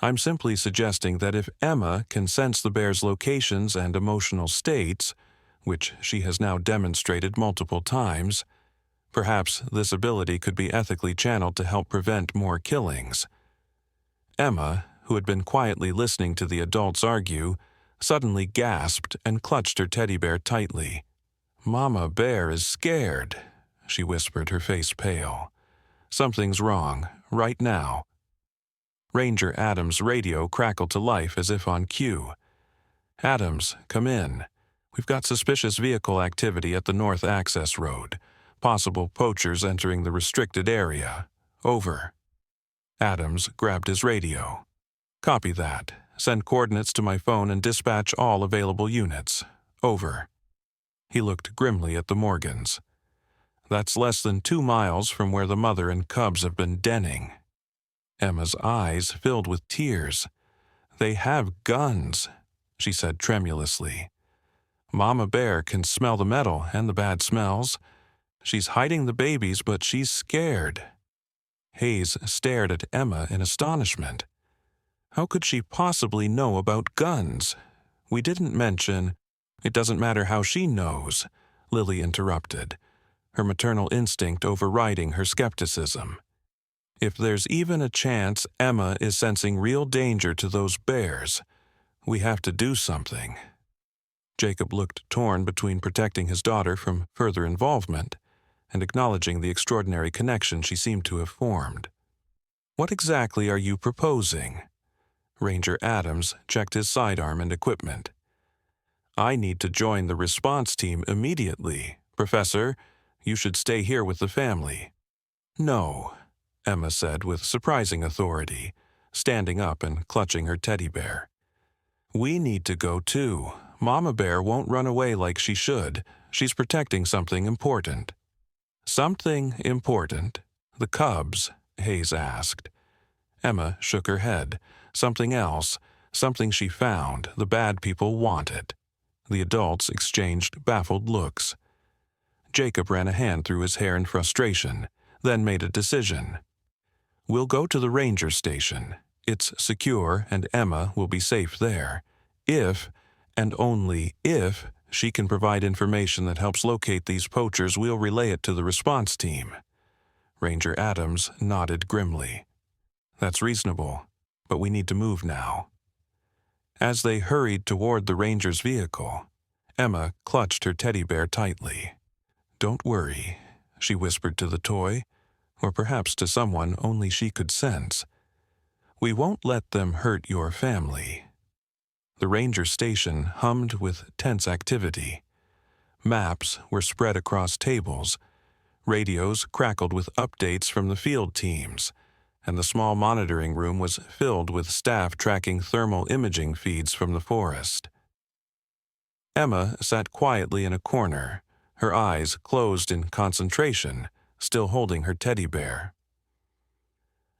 Speaker 1: "I'm simply suggesting that if Emma can sense the bear's locations and emotional states, which she has now demonstrated multiple times, perhaps this ability could be ethically channeled to help prevent more killings." Emma, who had been quietly listening to the adults argue, suddenly gasped and clutched her teddy bear tightly. "Mama Bear is scared," she whispered, her face pale. "Something's wrong, right now." Ranger Adams' radio crackled to life as if on cue. "Adams, come in. We've got suspicious vehicle activity at the North Access Road. Possible poachers entering the restricted area. Over." Adams grabbed his radio. "Copy that. Send coordinates to my phone and dispatch all available units. Over." He looked grimly at the Morgans. "That's less than 2 miles from where the mother and cubs have been denning." Emma's eyes filled with tears. "They have guns," she said tremulously. "Mama Bear can smell the metal and the bad smells. She's hiding the babies, but she's scared." Hayes stared at Emma in astonishment. How could she possibly know about guns? "We didn't mention—" "It doesn't matter how she knows," Lily interrupted, her maternal instinct overriding her skepticism. "If there's even a chance Emma is sensing real danger to those bears, we have to do something." Jacob looked torn between protecting his daughter from further involvement and acknowledging the extraordinary connection she seemed to have formed. "What exactly are you proposing?" Ranger Adams checked his sidearm and equipment. "I need to join the response team immediately. Professor, you should stay here with the family." "No," Emma said with surprising authority, standing up and clutching her teddy bear. "We need to go too. Mama Bear won't run away like she should. She's protecting something important." "Something important? The cubs?" Hayes asked. Emma shook her head. "Something else. Something she found. The bad people want it." The adults exchanged baffled looks. Jacob ran a hand through his hair in frustration, then made a decision. "We'll go to the ranger station. It's secure and Emma will be safe there. If, and only if, she can provide information that helps locate these poachers, we'll relay it to the response team." Ranger Adams nodded grimly. "That's reasonable, but we need to move now." As they hurried toward the ranger's vehicle, Emma clutched her teddy bear tightly. "Don't worry," she whispered to the toy, or perhaps to someone only she could sense. "We won't let them hurt your family." The ranger station hummed with tense activity. Maps were spread across tables. Radios crackled with updates from the field teams, and the small monitoring room was filled with staff tracking thermal imaging feeds from the forest. Emma sat quietly in a corner, her eyes closed in concentration, still holding her teddy bear.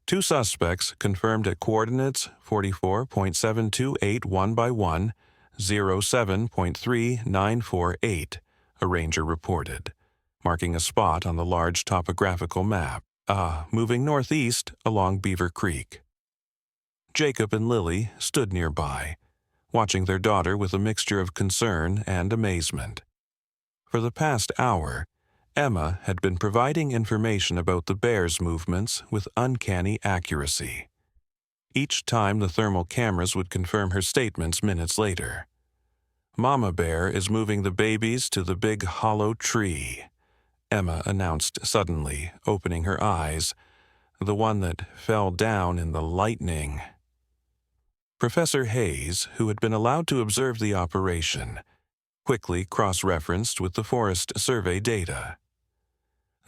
Speaker 1: 2 suspects confirmed at coordinates 44.728 1 by 1, 07.3948, a ranger reported, marking a spot on the large topographical map, moving northeast along Beaver Creek. Jacob and Lily stood nearby, watching their daughter with a mixture of concern and amazement. For the past hour, Emma had been providing information about the bears' movements with uncanny accuracy. Each time the thermal cameras would confirm her statements minutes later. "Mama Bear is moving the babies to the big hollow tree," Emma announced suddenly, opening her eyes. "The one that fell down in the lightning." Professor Hayes, who had been allowed to observe the operation, quickly cross-referenced with the Forest Survey data.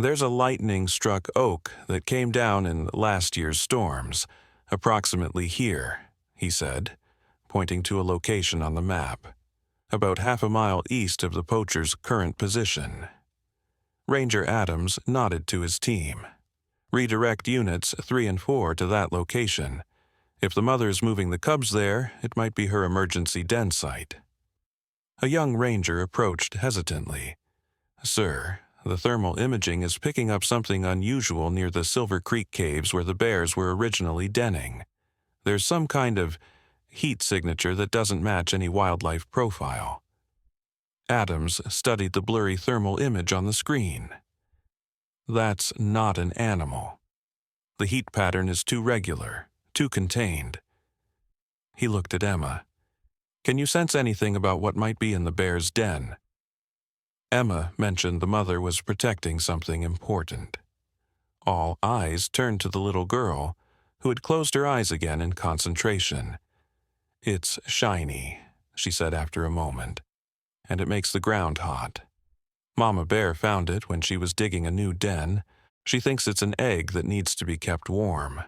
Speaker 1: There's a lightning-struck oak that came down in last year's storms, approximately here, he said, pointing to a location on the map, about half a mile east of the Poachers' current position. Ranger Adams nodded to his team. Redirect units 3 and 4 to that location. If the mother's moving the cubs there, it might be her emergency den site. A young ranger approached hesitantly. "Sir, the thermal imaging is picking up something unusual near the Silver Creek caves where the bears were originally denning. There's some kind of heat signature that doesn't match any wildlife profile." Adams studied the blurry thermal image on the screen. "That's not an animal. The heat pattern is too regular, too contained." He looked at Emma. "Can you sense anything about what might be in the bear's den?" Emma mentioned the mother was protecting something important. All eyes turned to the little girl, who had closed her eyes again in concentration. "It's shiny," she said after a moment, "and it makes the ground hot. Mama Bear found it when she was digging a new den. She thinks it's an egg that needs to be kept warm."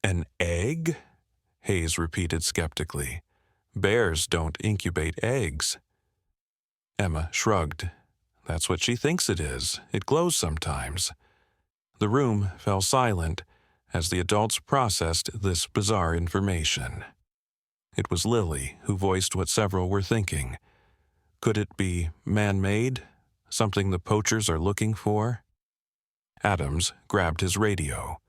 Speaker 1: "An egg?" Hayes repeated skeptically. "Bears don't incubate eggs." Emma shrugged. "That's what she thinks it is. It glows sometimes." The room fell silent as the adults processed this bizarre information. It was Lily who voiced what several were thinking. Could it be man-made? Something the poachers are looking for? Adams grabbed his radio.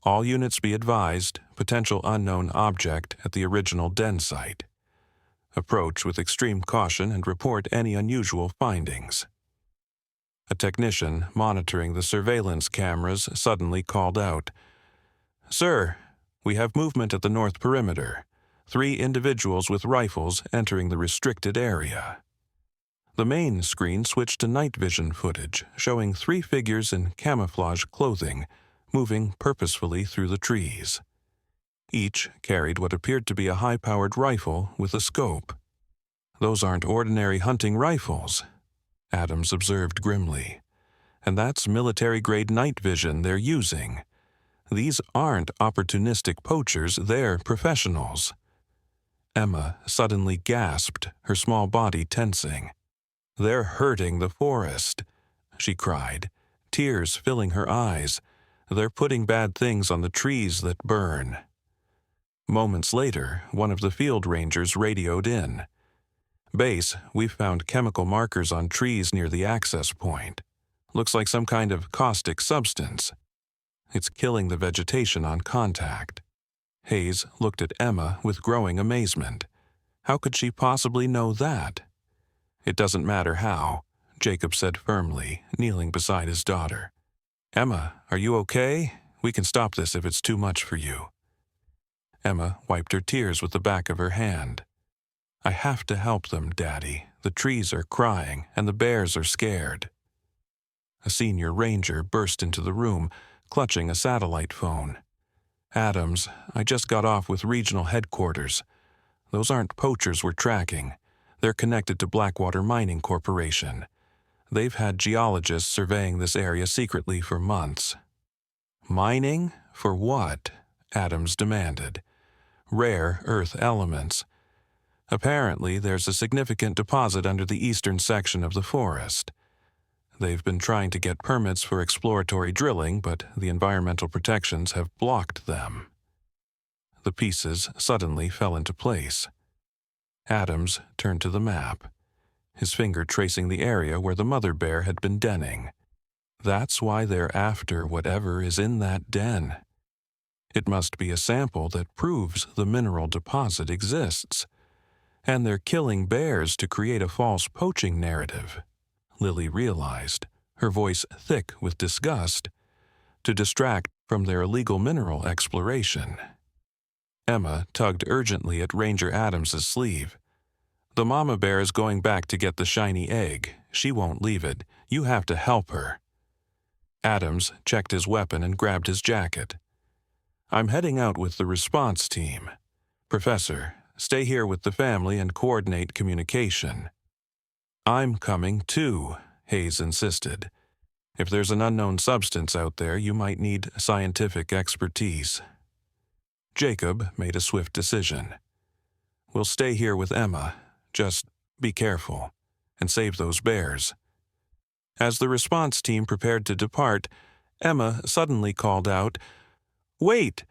Speaker 1: "All units be advised, potential unknown object at the original den site. Approach with extreme caution and report any unusual findings." A technician monitoring the surveillance cameras suddenly called out, "Sir, we have movement at the north perimeter. 3 individuals with rifles entering the restricted area." The main screen switched to night vision footage, showing 3 figures in camouflage clothing, moving purposefully through the trees. Each carried what appeared to be a high-powered rifle with a scope. "Those aren't ordinary hunting rifles," Adams observed grimly. "And that's military-grade night vision they're using. These aren't opportunistic poachers, they're professionals." Emma suddenly gasped, her small body tensing. "They're hurting the forest," she cried, tears filling her eyes. "They're putting bad things on the trees that burn." Moments later, one of the field rangers radioed in. "Base, we've found chemical markers on trees near the access point. Looks like some kind of caustic substance. It's killing the vegetation on contact." Hayes looked at Emma with growing amazement. How could she possibly know that? "It doesn't matter how," Jacob said firmly, kneeling beside his daughter. "Emma, are you okay? We can stop this if it's too much for you." Emma wiped her tears with the back of her hand. "I have to help them, Daddy. The trees are crying, and the bears are scared." A senior ranger burst into the room, clutching a satellite phone. "Adams, I just got off with regional headquarters. Those aren't poachers we're tracking. They're connected to Blackwater Mining Corporation. They've had geologists surveying this area secretly for months." "Mining? For what?" Adams demanded. "Rare earth elements. Apparently, there's a significant deposit under the eastern section of the forest. They've been trying to get permits for exploratory drilling, but the environmental protections have blocked them." The pieces suddenly fell into place. Adams turned to the map, his finger tracing the area where the mother bear had been denning. "That's why they're after whatever is in that den. It must be a sample that proves the mineral deposit exists. And they're killing bears to create a false poaching narrative," Lily realized, her voice thick with disgust, "to distract from their illegal mineral exploration." Emma tugged urgently at Ranger Adams's sleeve. "The mama bear is going back to get the shiny egg. She won't leave it. You have to help her." Adams checked his weapon and grabbed his jacket. "I'm heading out with the response team. Professor, stay here with the family and coordinate communication." "I'm coming too," Hayes insisted. If there's an unknown substance out there, you might need scientific expertise. Jacob made a swift decision. We'll stay here with Emma. Just be careful and save those bears. As the response team prepared to depart, Emma suddenly called out, "Wait!"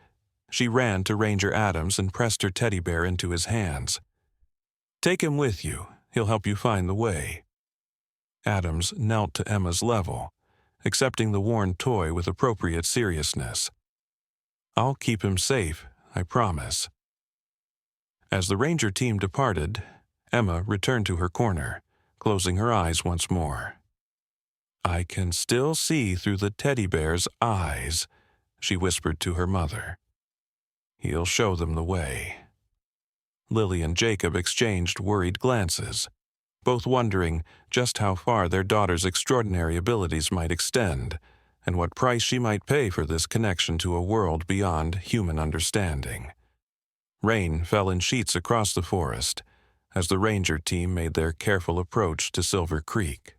Speaker 1: She ran to Ranger Adams and pressed her teddy bear into his hands. "Take him with you. He'll help you find the way." Adams knelt to Emma's level, accepting the worn toy with appropriate seriousness. "I'll keep him safe, I promise." As the ranger team departed, Emma returned to her corner, closing her eyes once more. "I can still see through the teddy bear's eyes," she whispered to her mother. "He'll show them the way." Lily and Jacob exchanged worried glances, both wondering just how far their daughter's extraordinary abilities might extend, and what price she might pay for this connection to a world beyond human understanding. Rain fell in sheets across the forest as the ranger team made their careful approach to Silver Creek.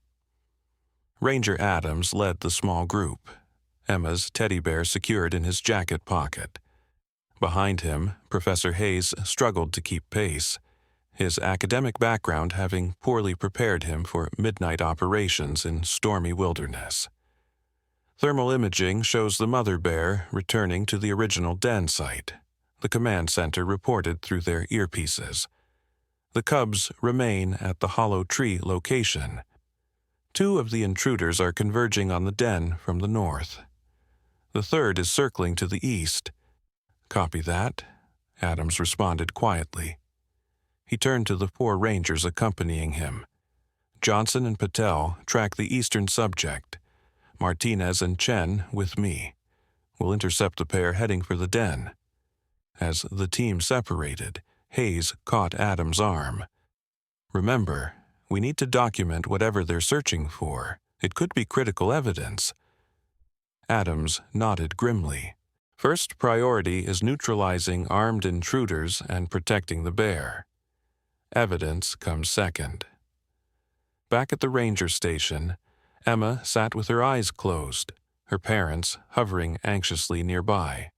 Speaker 1: Ranger Adams led the small group, Emma's teddy bear secured in his jacket pocket. Behind him, Professor Hayes struggled to keep pace, his academic background having poorly prepared him for midnight operations in stormy wilderness. Thermal imaging shows the mother bear returning to the original den site, the command center reported through their earpieces. The cubs remain at the hollow tree location. 2 of the intruders are converging on the den from the north. The third is circling to the east. "Copy that," Adams responded quietly. He turned to the 4 rangers accompanying him. Johnson and Patel track the eastern subject. Martinez and Chen with me. We'll intercept the pair heading for the den. As the team separated, Hayes caught Adams' arm. "Remember, we need to document whatever they're searching for. It could be critical evidence." Adams nodded grimly. "First priority is neutralizing armed intruders and protecting the bear. Evidence comes second." Back at the ranger station, Emma sat with her eyes closed, her parents hovering anxiously nearby.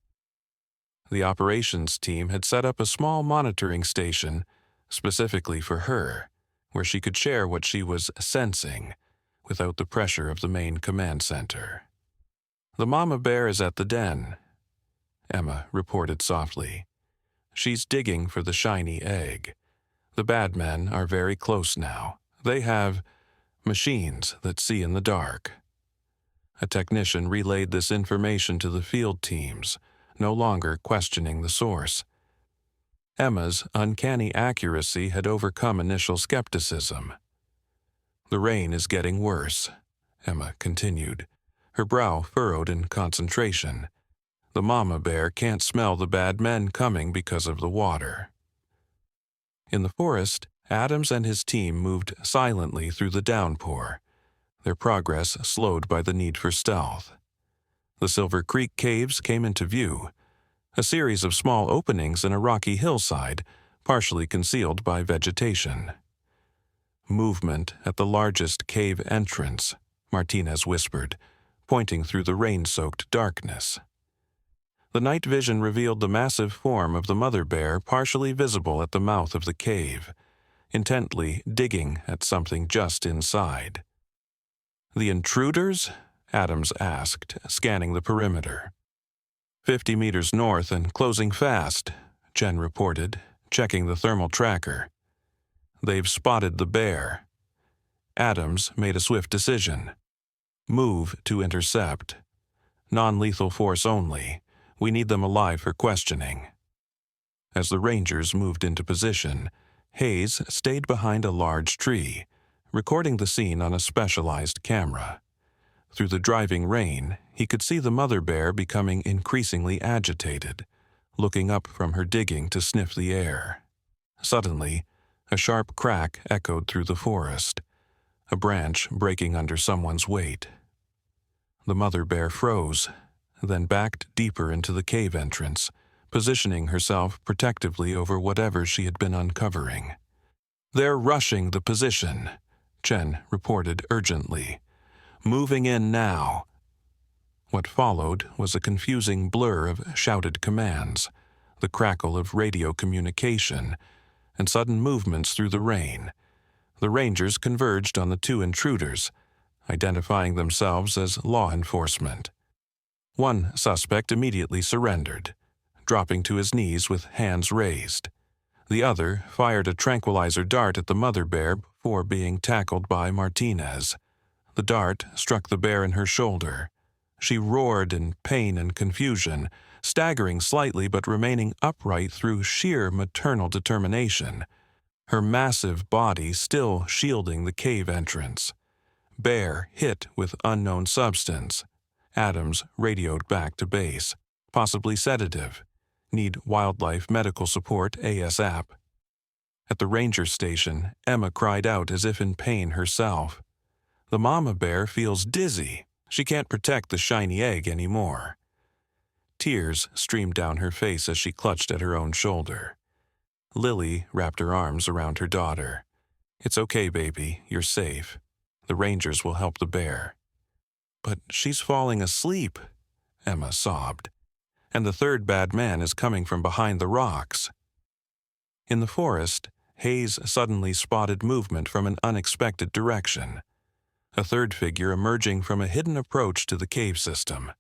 Speaker 1: The operations team had set up a small monitoring station specifically for her, where she could share what she was sensing without the pressure of the main command center. "The mama bear is at the den," Emma reported softly. "She's digging for the shiny egg. The bad men are very close now. They have machines that see in the dark." A technician relayed this information to the field teams, no longer questioning the source. Emma's uncanny accuracy had overcome initial skepticism. "The rain is getting worse," Emma continued, her brow furrowed in concentration. "The mama bear can't smell the bad men coming because of the water." In the forest, Adams and his team moved silently through the downpour, their progress slowed by the need for stealth. The Silver Creek caves came into view, a series of small openings in a rocky hillside, partially concealed by vegetation. "Movement at the largest cave entrance," Martinez whispered, pointing through the rain-soaked darkness. The night vision revealed the massive form of the mother bear partially visible at the mouth of the cave, intently digging at something just inside. "The intruders?" Adams asked, scanning the perimeter. 50 meters north and closing fast, Chen reported, checking the thermal tracker. "They've spotted the bear." Adams made a swift decision. "Move to intercept. Non-lethal force only. We need them alive for questioning." As the rangers moved into position, Hayes stayed behind a large tree, recording the scene on a specialized camera. Through the driving rain, he could see the mother bear becoming increasingly agitated, looking up from her digging to sniff the air. Suddenly, a sharp crack echoed through the forest, a branch breaking under someone's weight. The mother bear froze, then backed deeper into the cave entrance, positioning herself protectively over whatever she had been uncovering. "They're rushing the position," Chen reported urgently. Moving in now." What followed was a confusing blur of shouted commands, the crackle of radio communication, and sudden movements through the rain. The Rangers converged on the two intruders, identifying themselves as law enforcement. One suspect immediately surrendered, dropping to his knees with hands raised. The other fired a tranquilizer dart at the mother bear before being tackled by Martinez. The dart struck the bear in her shoulder. She roared in pain and confusion, staggering slightly but remaining upright through sheer maternal determination, her massive body still shielding the cave entrance. Bear hit with unknown substance. Adams radioed back to base. Possibly sedative. Need wildlife medical support ASAP. At the ranger station, Emma cried out as if in pain herself. The mama bear feels dizzy. She can't protect the shiny egg anymore. Tears streamed down her face as she clutched at her own shoulder. Lily wrapped her arms around her daughter. "It's okay, baby. You're safe. The Rangers will help the bear." "But she's falling asleep," Emma sobbed. "And the third bad man is coming from behind the rocks." In the forest, Hayes suddenly spotted movement from an unexpected direction. A third figure emerging from a hidden approach to the cave system.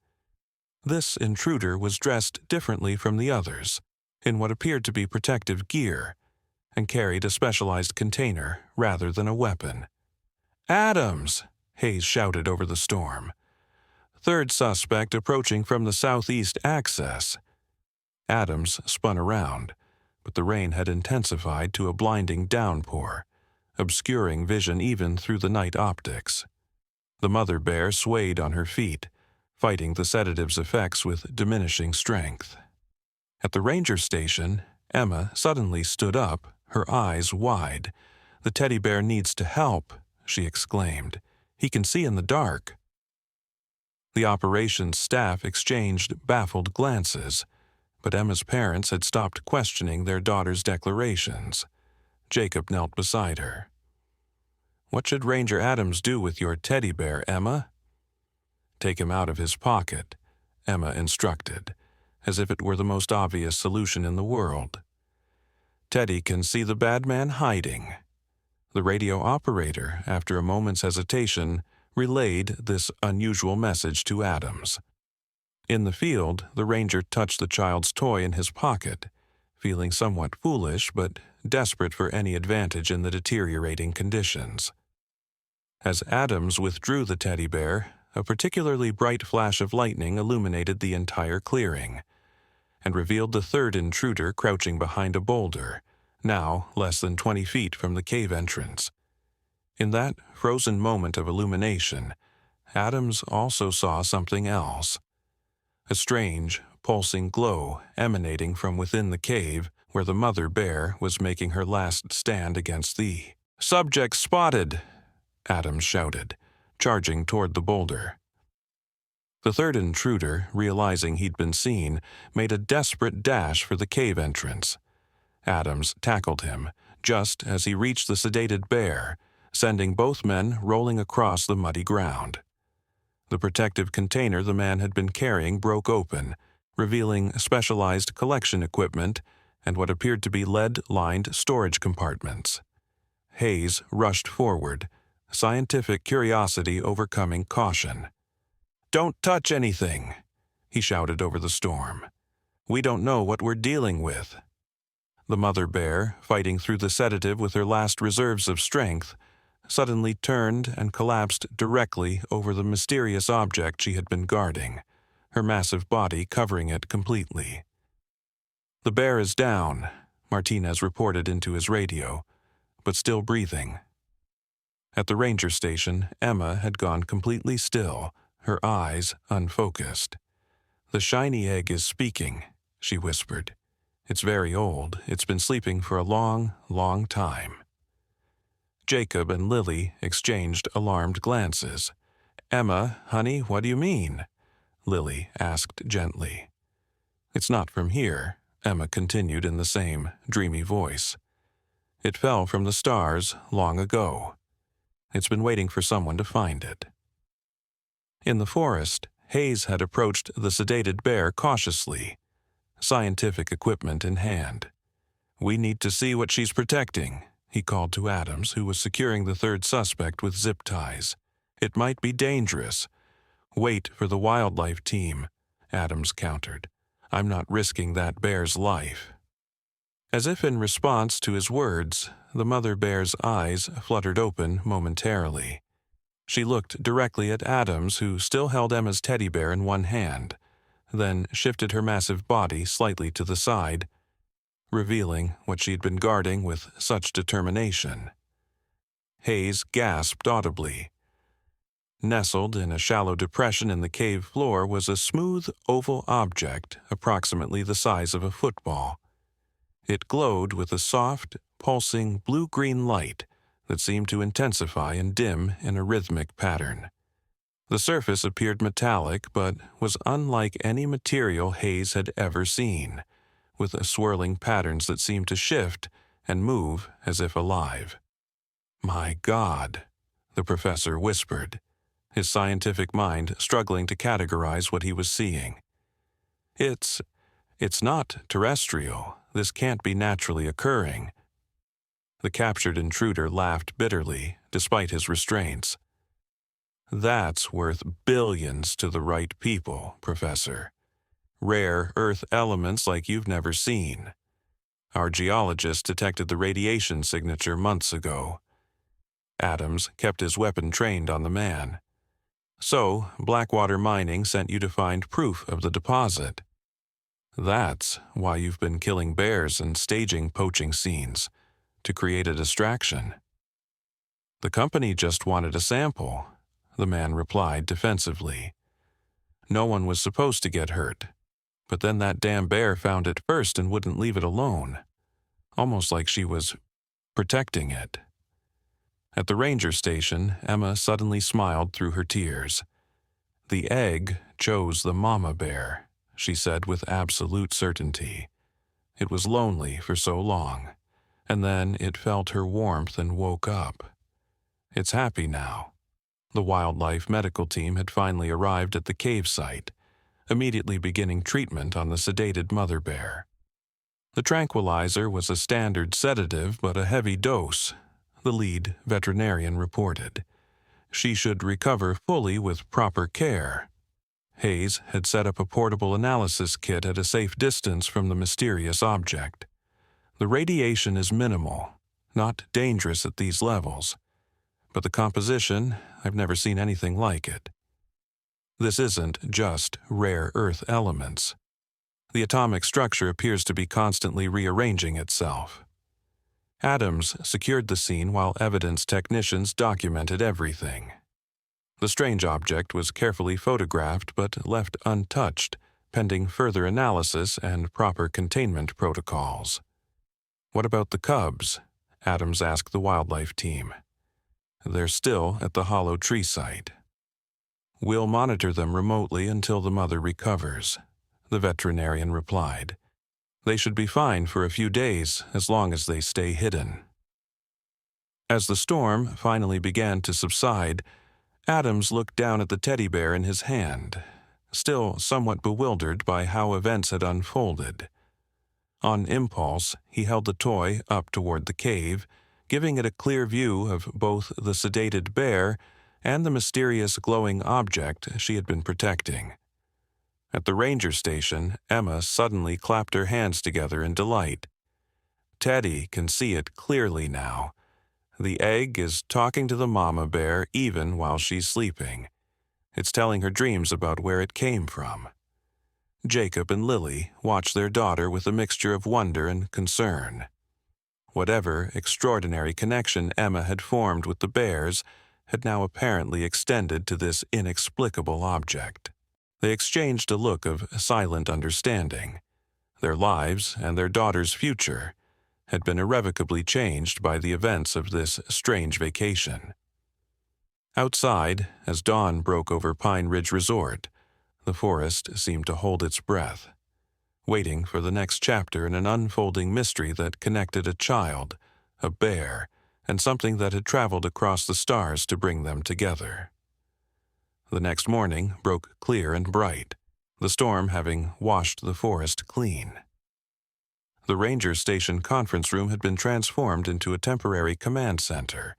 Speaker 1: This intruder was dressed differently from the others, in what appeared to be protective gear, and carried a specialized container rather than a weapon. "Adams!" Hayes shouted over the storm. Third suspect approaching from the southeast access. Adams spun around, but the rain had intensified to a blinding downpour, obscuring vision even through the night optics. The mother bear swayed on her feet, fighting the sedative's effects with diminishing strength. At the ranger station, Emma suddenly stood up, her eyes wide. "The teddy bear needs to help," she exclaimed. "He can see in the dark." The operations staff exchanged baffled glances, but Emma's parents had stopped questioning their daughter's declarations. Jacob knelt beside her. "What should Ranger Adams do with your teddy bear, Emma?" "Take him out of his pocket," Emma instructed, as if it were the most obvious solution in the world. "Teddy can see the bad man hiding." The radio operator, after a moment's hesitation, relayed this unusual message to Adams. In the field, the ranger touched the child's toy in his pocket, feeling somewhat foolish but desperate for any advantage in the deteriorating conditions. As Adams withdrew the teddy bear, a particularly bright flash of lightning illuminated the entire clearing, and revealed the third intruder crouching behind a boulder, now less than 20 feet from the cave entrance. In that frozen moment of illumination, Adams also saw something else. A strange, pulsing glow emanating from within the cave where the mother bear was making her last stand against the "Subject spotted!" Adams shouted, charging toward the boulder. The third intruder, realizing he'd been seen, made a desperate dash for the cave entrance. Adams tackled him, just as he reached the sedated bear, sending both men rolling across the muddy ground. The protective container the man had been carrying broke open, revealing specialized collection equipment and what appeared to be lead-lined storage compartments. Hayes rushed forward, scientific curiosity overcoming caution. "Don't touch anything," he shouted over the storm. "We don't know what we're dealing with." The mother bear, fighting through the sedative with her last reserves of strength, suddenly turned and collapsed directly over the mysterious object she had been guarding, her massive body covering it completely. "The bear is down," Martinez reported into his radio, "but still breathing." At the ranger station, Emma had gone completely still, her eyes unfocused. "The shiny egg is speaking," she whispered. "It's very old. It's been sleeping for a long, long time." Jacob and Lily exchanged alarmed glances. "Emma, honey, what do you mean?" Lily asked gently. "It's not from here," Emma continued in the same dreamy voice. "It fell from the stars long ago. It's been waiting for someone to find it." In the forest, Hayes had approached the sedated bear cautiously, scientific equipment in hand. "We need to see what she's protecting," he called to Adams, who was securing the third suspect with zip ties. "It might be dangerous." "Wait for the wildlife team," Adams countered. "I'm not risking that bear's life." As if in response to his words, the mother bear's eyes fluttered open momentarily. She looked directly at Adams, who still held Emma's teddy bear in one hand, then shifted her massive body slightly to the side, revealing what she'd been guarding with such determination. Hayes gasped audibly. Nestled in a shallow depression in the cave floor was a smooth oval object approximately the size of a football. It glowed with a soft, pulsing blue-green light that seemed to intensify and dim in a rhythmic pattern. The surface appeared metallic, but was unlike any material Hayes had ever seen, with swirling patterns that seemed to shift and move as if alive. "My God," the professor whispered, his scientific mind struggling to categorize what he was seeing. It's not terrestrial. This can't be naturally occurring." The captured intruder laughed bitterly, despite his restraints. "That's worth billions to the right people, Professor. Rare earth elements like you've never seen. Our geologist detected the radiation signature months ago." Adams kept his weapon trained on the man. "So, Blackwater Mining sent you to find proof of the deposit. That's why you've been killing bears and staging poaching scenes, to create a distraction." "The company just wanted a sample," the man replied defensively. "No one was supposed to get hurt, but then that damn bear found it first and wouldn't leave it alone, almost like she was protecting it." At the ranger station, Emma suddenly smiled through her tears. "The egg chose the mama bear," she said with absolute certainty. "It was lonely for so long, and then it felt her warmth and woke up. It's happy now." The wildlife medical team had finally arrived at the cave site, immediately beginning treatment on the sedated mother bear. The tranquilizer was a standard sedative, but a heavy dose, the lead veterinarian reported. She should recover fully with proper care. Hayes had set up a portable analysis kit at a safe distance from the mysterious object. "The radiation is minimal, not dangerous at these levels, but the composition, I've never seen anything like it. This isn't just rare earth elements. The atomic structure appears to be constantly rearranging itself." Adams secured the scene while evidence technicians documented everything. The strange object was carefully photographed but left untouched, pending further analysis and proper containment protocols. "What about the cubs?" Adams asked the wildlife team. "They're still at the hollow tree site. We'll monitor them remotely until the mother recovers," the veterinarian replied. "They should be fine for a few days as long as they stay hidden." As the storm finally began to subside, Adams looked down at the teddy bear in his hand, still somewhat bewildered by how events had unfolded. On impulse, he held the toy up toward the cave, giving it a clear view of both the sedated bear and the mysterious glowing object she had been protecting. At the ranger station, Emma suddenly clapped her hands together in delight. "Teddy can see it clearly now. The egg is talking to the mama bear even while she's sleeping. It's telling her dreams about where it came from." Jacob and Lily watched their daughter with a mixture of wonder and concern. Whatever extraordinary connection Emma had formed with the bears had now apparently extended to this inexplicable object. They exchanged a look of silent understanding. Their lives and their daughter's future had been irrevocably changed by the events of this strange vacation. Outside, as dawn broke over Pine Ridge Resort, the forest seemed to hold its breath, waiting for the next chapter in an unfolding mystery that connected a child, a bear, and something that had traveled across the stars to bring them together. The next morning broke clear and bright, the storm having washed the forest clean. The ranger station conference room had been transformed into a temporary command center,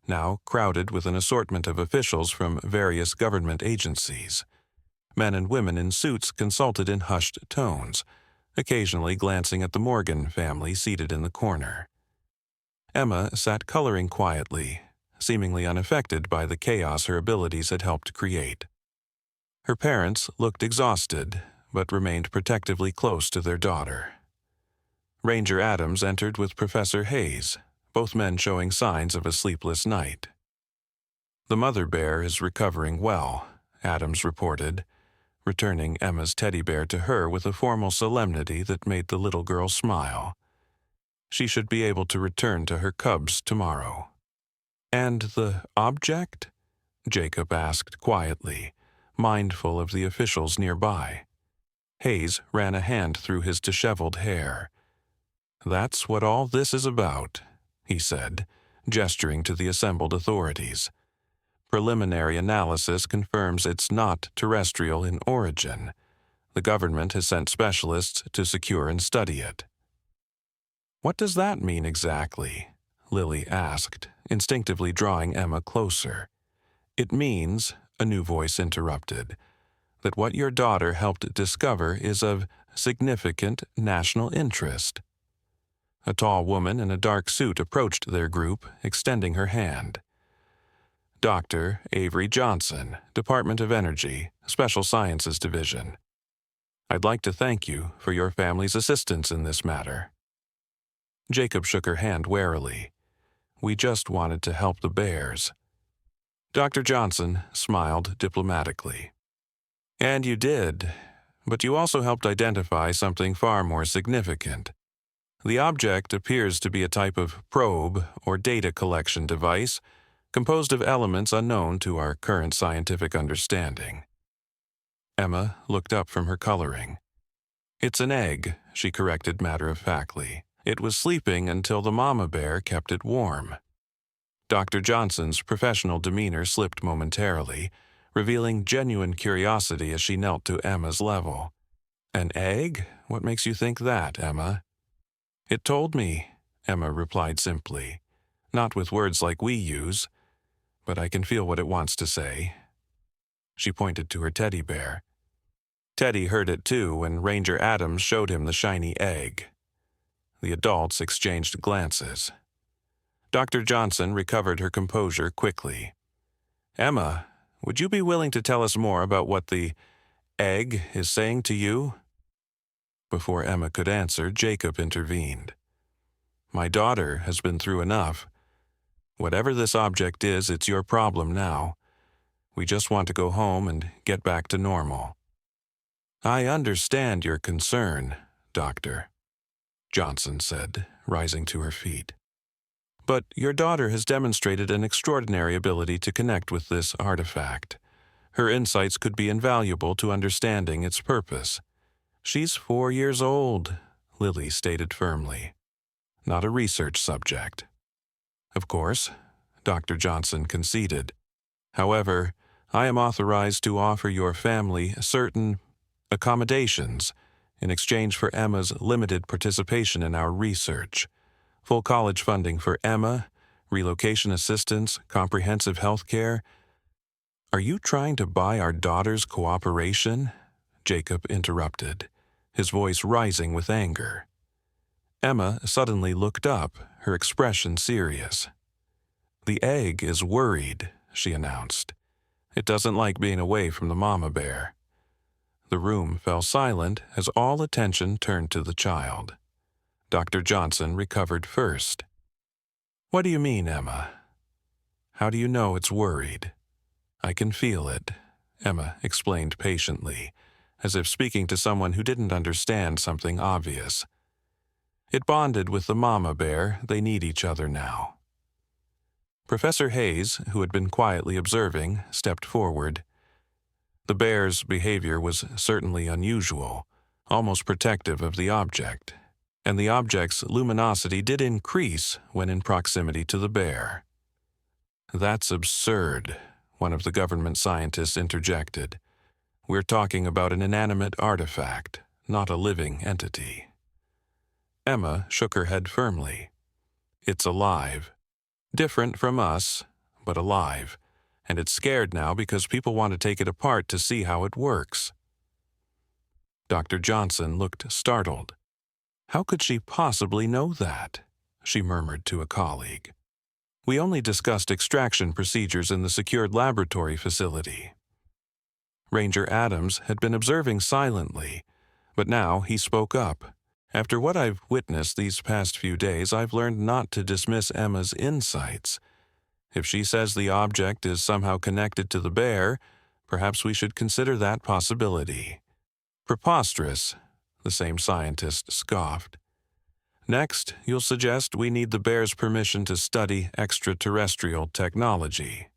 Speaker 1: now crowded with an assortment of officials from various government agencies. Men and women in suits consulted in hushed tones, occasionally glancing at the Morgan family seated in the corner. Emma sat coloring quietly, seemingly unaffected by the chaos her abilities had helped create. Her parents looked exhausted, but remained protectively close to their daughter. Ranger Adams entered with Professor Hayes, both men showing signs of a sleepless night. "The mother bear is recovering well," Adams reported, returning Emma's teddy bear to her with a formal solemnity that made the little girl smile. She should be able to return to her cubs tomorrow. "And the object?" Jacob asked quietly, mindful of the officials nearby. Hayes ran a hand through his disheveled hair. "That's what all this is about," he said, gesturing to the assembled authorities. "Preliminary analysis confirms it's not terrestrial in origin. The government has sent specialists to secure and study it." "What does that mean exactly?" Lily asked, instinctively drawing Emma closer. "It means," a new voice interrupted, "that what your daughter helped discover is of significant national interest." A tall woman in a dark suit approached their group, extending her hand. "Dr. Avery Johnson, Department of Energy, Special Sciences Division. I'd like to thank you for your family's assistance in this matter." Jacob shook her hand warily. "We just wanted to help the bears." Dr. Johnson smiled diplomatically. "And you did, but you also helped identify something far more significant. The object appears to be a type of probe or data collection device composed of elements unknown to our current scientific understanding." Emma looked up from her coloring. "It's an egg," she corrected matter-of-factly. "It was sleeping until the mama bear kept it warm." Dr. Johnson's professional demeanor slipped momentarily, revealing genuine curiosity as she knelt to Emma's level. "An egg? What makes you think that, Emma?" "It told me," Emma replied simply, "not with words like we use, but I can feel what it wants to say." She pointed to her teddy bear. Teddy heard it too when Ranger Adams showed him the shiny egg. The adults exchanged glances. Dr. Johnson recovered her composure quickly. "Emma, would you be willing to tell us more about what the egg is saying to you?" Before Emma could answer, Jacob intervened. "My daughter has been through enough. Whatever this object is, it's your problem now. We just want to go home and get back to normal." "I understand your concern, Doctor," Johnson said, rising to her feet. "But your daughter has demonstrated an extraordinary ability to connect with this artifact. Her insights could be invaluable to understanding its purpose." "She's 4 years old," Lily stated firmly. "Not a research subject." "Of course," Dr. Johnson conceded. "However, I am authorized to offer your family certain accommodations in exchange for Emma's limited participation in our research. Full college funding for Emma, relocation assistance, comprehensive health care." "Are you trying to buy our daughter's cooperation?" Jacob interrupted, his voice rising with anger. Emma suddenly looked up, her expression serious. "The egg is worried," she announced. "It doesn't like being away from the mama bear." The room fell silent as all attention turned to the child. Dr. Johnson recovered first. "What do you mean, Emma? How do you know it's worried?" "I can feel it," Emma explained patiently, as if speaking to someone who didn't understand something obvious. "It bonded with the mama bear. They need each other now." Professor Hayes, who had been quietly observing, stepped forward. The bear's behavior was certainly unusual, almost protective of the object, and the object's luminosity did increase when in proximity to the bear. "That's absurd," one of the government scientists interjected. "We're talking about an inanimate artifact, not a living entity." Emma shook her head firmly. "It's alive. Different from us, but alive. And it's scared now because people want to take it apart to see how it works." Dr. Johnson looked startled. "How could she possibly know that?" she murmured to a colleague. "We only discussed extraction procedures in the secured laboratory facility." Ranger Adams had been observing silently, but now he spoke up. "After what I've witnessed these past few days, I've learned not to dismiss Emma's insights. If she says the object is somehow connected to the bear, perhaps we should consider that possibility." "Preposterous," the same scientist scoffed. "Next, you'll suggest we need the bear's permission to study extraterrestrial technology."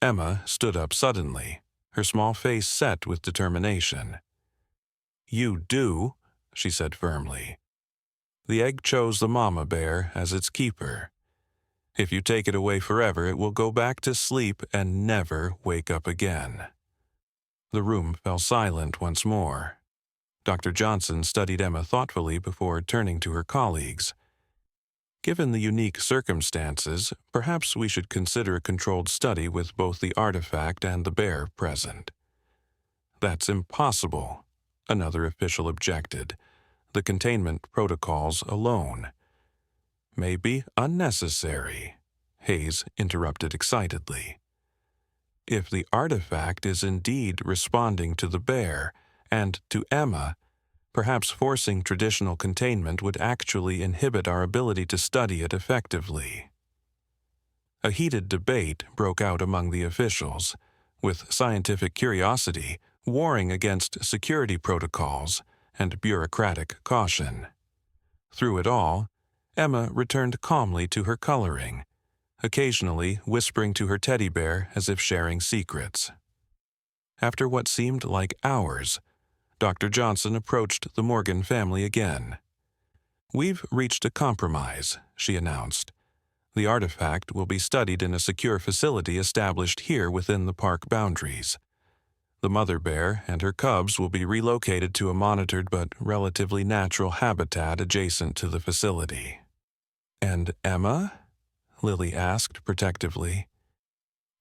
Speaker 1: Emma stood up suddenly, her small face set with determination. "You do," she said firmly. "The egg chose the mama bear as its keeper. If you take it away forever, it will go back to sleep and never wake up again." The room fell silent once more. Dr. Johnson studied Emma thoughtfully before turning to her colleagues. "Given the unique circumstances, perhaps we should consider a controlled study with both the artifact and the bear present." "That's impossible," another official objected. "The containment protocols alone." "May be unnecessary," Hayes interrupted excitedly. "If the artifact is indeed responding to the bear and to Emma, perhaps forcing traditional containment would actually inhibit our ability to study it effectively." A heated debate broke out among the officials, with scientific curiosity warring against security protocols and bureaucratic caution. Through it all, Emma returned calmly to her coloring, occasionally whispering to her teddy bear as if sharing secrets. After what seemed like hours, Dr. Johnson approached the Morgan family again. "We've reached a compromise," she announced. "The artifact will be studied in a secure facility established here within the park boundaries. The mother bear and her cubs will be relocated to a monitored but relatively natural habitat adjacent to the facility." "And Emma?" Lily asked protectively.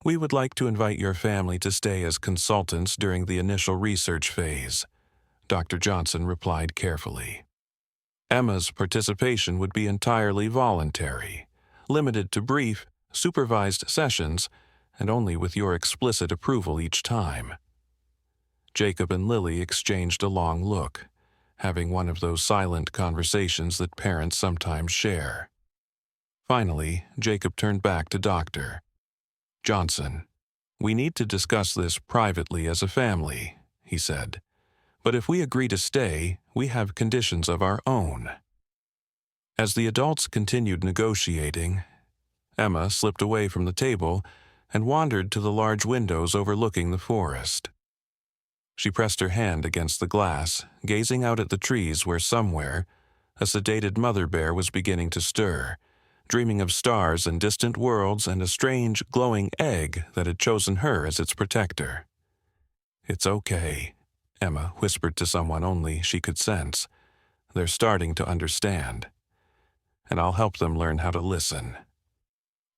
Speaker 1: "We would like to invite your family to stay as consultants during the initial research phase," Dr. Johnson replied carefully. "Emma's participation would be entirely voluntary, limited to brief, supervised sessions, and only with your explicit approval each time." Jacob and Lily exchanged a long look, having one of those silent conversations that parents sometimes share. Finally, Jacob turned back to Dr. Johnson. "We need to discuss this privately as a family," he said. "But if we agree to stay, we have conditions of our own." As the adults continued negotiating, Emma slipped away from the table and wandered to the large windows overlooking the forest. She pressed her hand against the glass, gazing out at the trees where somewhere a sedated mother bear was beginning to stir, dreaming of stars and distant worlds and a strange, glowing egg that had chosen her as its protector. "It's okay," Emma whispered to someone only she could sense. "They're starting to understand. And I'll help them learn how to listen."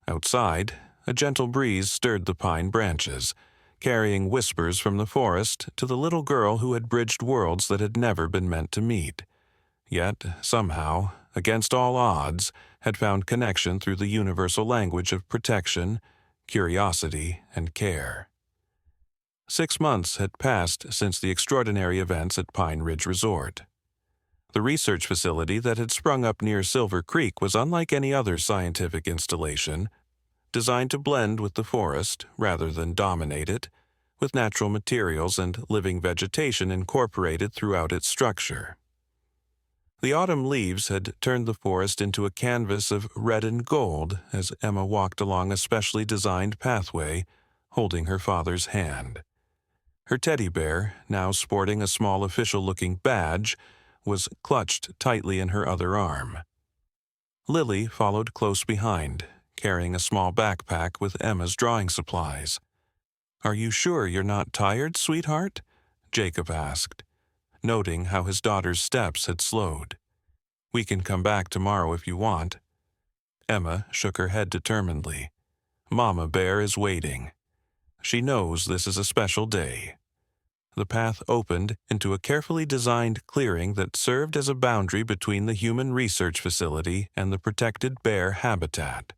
Speaker 1: Outside, a gentle breeze stirred the pine branches, carrying whispers from the forest to the little girl who had bridged worlds that had never been meant to meet, yet, somehow, against all odds, had found connection through the universal language of protection, curiosity, and care. 6 months had passed since the extraordinary events at Pine Ridge Resort. The research facility that had sprung up near Silver Creek was unlike any other scientific installation, designed to blend with the forest rather than dominate it, with natural materials and living vegetation incorporated throughout its structure. The autumn leaves had turned the forest into a canvas of red and gold as Emma walked along a specially designed pathway, holding her father's hand. Her teddy bear, now sporting a small official-looking badge, was clutched tightly in her other arm. Lily followed close behind, carrying a small backpack with Emma's drawing supplies. "Are you sure you're not tired, sweetheart?" Jacob asked, noting how his daughter's steps had slowed. "We can come back tomorrow if you want." Emma shook her head determinedly. "Mama Bear is waiting. She knows this is a special day." The path opened into a carefully designed clearing that served as a boundary between the human research facility and the protected bear habitat.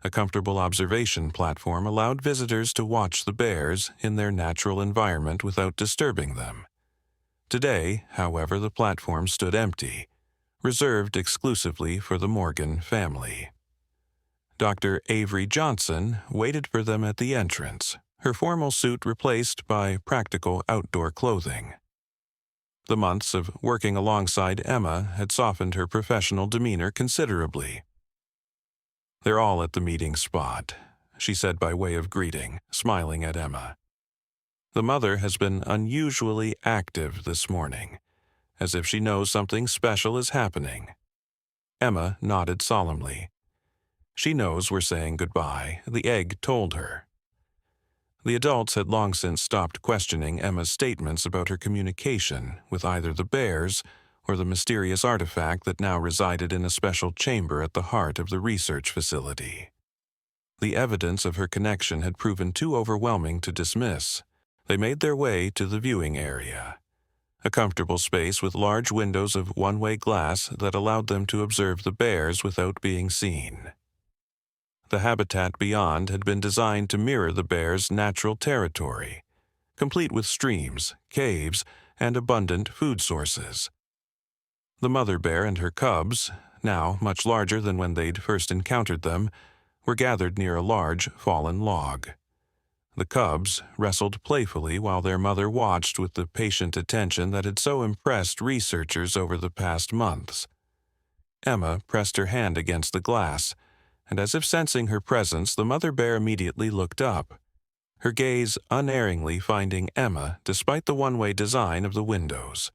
Speaker 1: A comfortable observation platform allowed visitors to watch the bears in their natural environment without disturbing them. Today, however, the platform stood empty, reserved exclusively for the Morgan family. Dr. Avery Johnson waited for them at the entrance, her formal suit replaced by practical outdoor clothing. The months of working alongside Emma had softened her professional demeanor considerably. "They're all at the meeting spot," she said by way of greeting, smiling at Emma. "The mother has been unusually active this morning, as if she knows something special is happening." Emma nodded solemnly. "She knows we're saying goodbye. The egg told her." The adults had long since stopped questioning Emma's statements about her communication with either the bears or the mysterious artifact that now resided in a special chamber at the heart of the research facility. The evidence of her connection had proven too overwhelming to dismiss. They made their way to the viewing area, a comfortable space with large windows of one-way glass that allowed them to observe the bears without being seen. The habitat beyond had been designed to mirror the bears' natural territory, complete with streams, caves, and abundant food sources. The mother bear and her cubs, now much larger than when they'd first encountered them, were gathered near a large fallen log. The cubs wrestled playfully while their mother watched with the patient attention that had so impressed researchers over the past months. Emma pressed her hand against the glass, and as if sensing her presence, the mother bear immediately looked up, her gaze unerringly finding Emma despite the one-way design of the windows.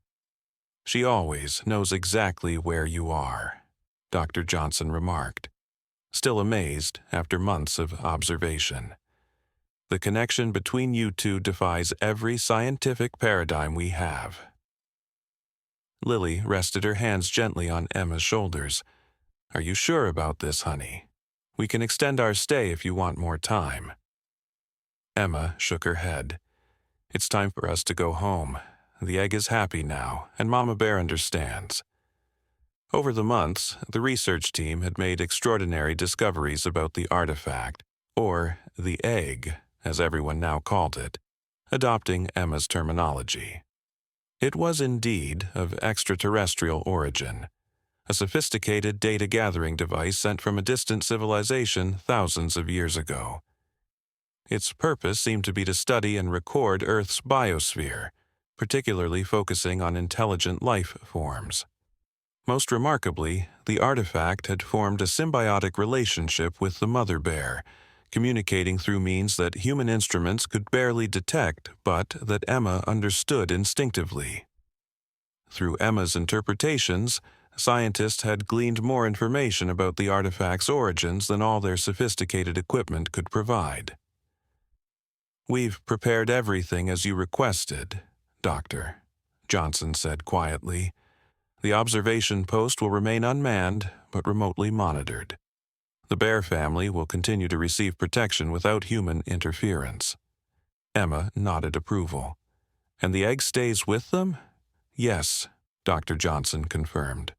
Speaker 1: "She always knows exactly where you are," Dr. Johnson remarked, still amazed after months of observation. "The connection between you two defies every scientific paradigm we have." Lily rested her hands gently on Emma's shoulders. "Are you sure about this, honey? We can extend our stay if you want more time." Emma shook her head. "It's time for us to go home. The egg is happy now, and Mama Bear understands." Over the months, the research team had made extraordinary discoveries about the artifact, or the egg, as everyone now called it, adopting Emma's terminology. It was indeed of extraterrestrial origin, a sophisticated data-gathering device sent from a distant civilization thousands of years ago. Its purpose seemed to be to study and record Earth's biosphere, particularly focusing on intelligent life forms. Most remarkably, the artifact had formed a symbiotic relationship with the mother bear, communicating through means that human instruments could barely detect, but that Emma understood instinctively. Through Emma's interpretations, scientists had gleaned more information about the artifact's origins than all their sophisticated equipment could provide. "We've prepared everything as you requested, Doctor," Johnson said quietly. "The observation post will remain unmanned, but remotely monitored. The bear family will continue to receive protection without human interference." Emma nodded approval. "And the egg stays with them?" "Yes," Dr. Johnson confirmed.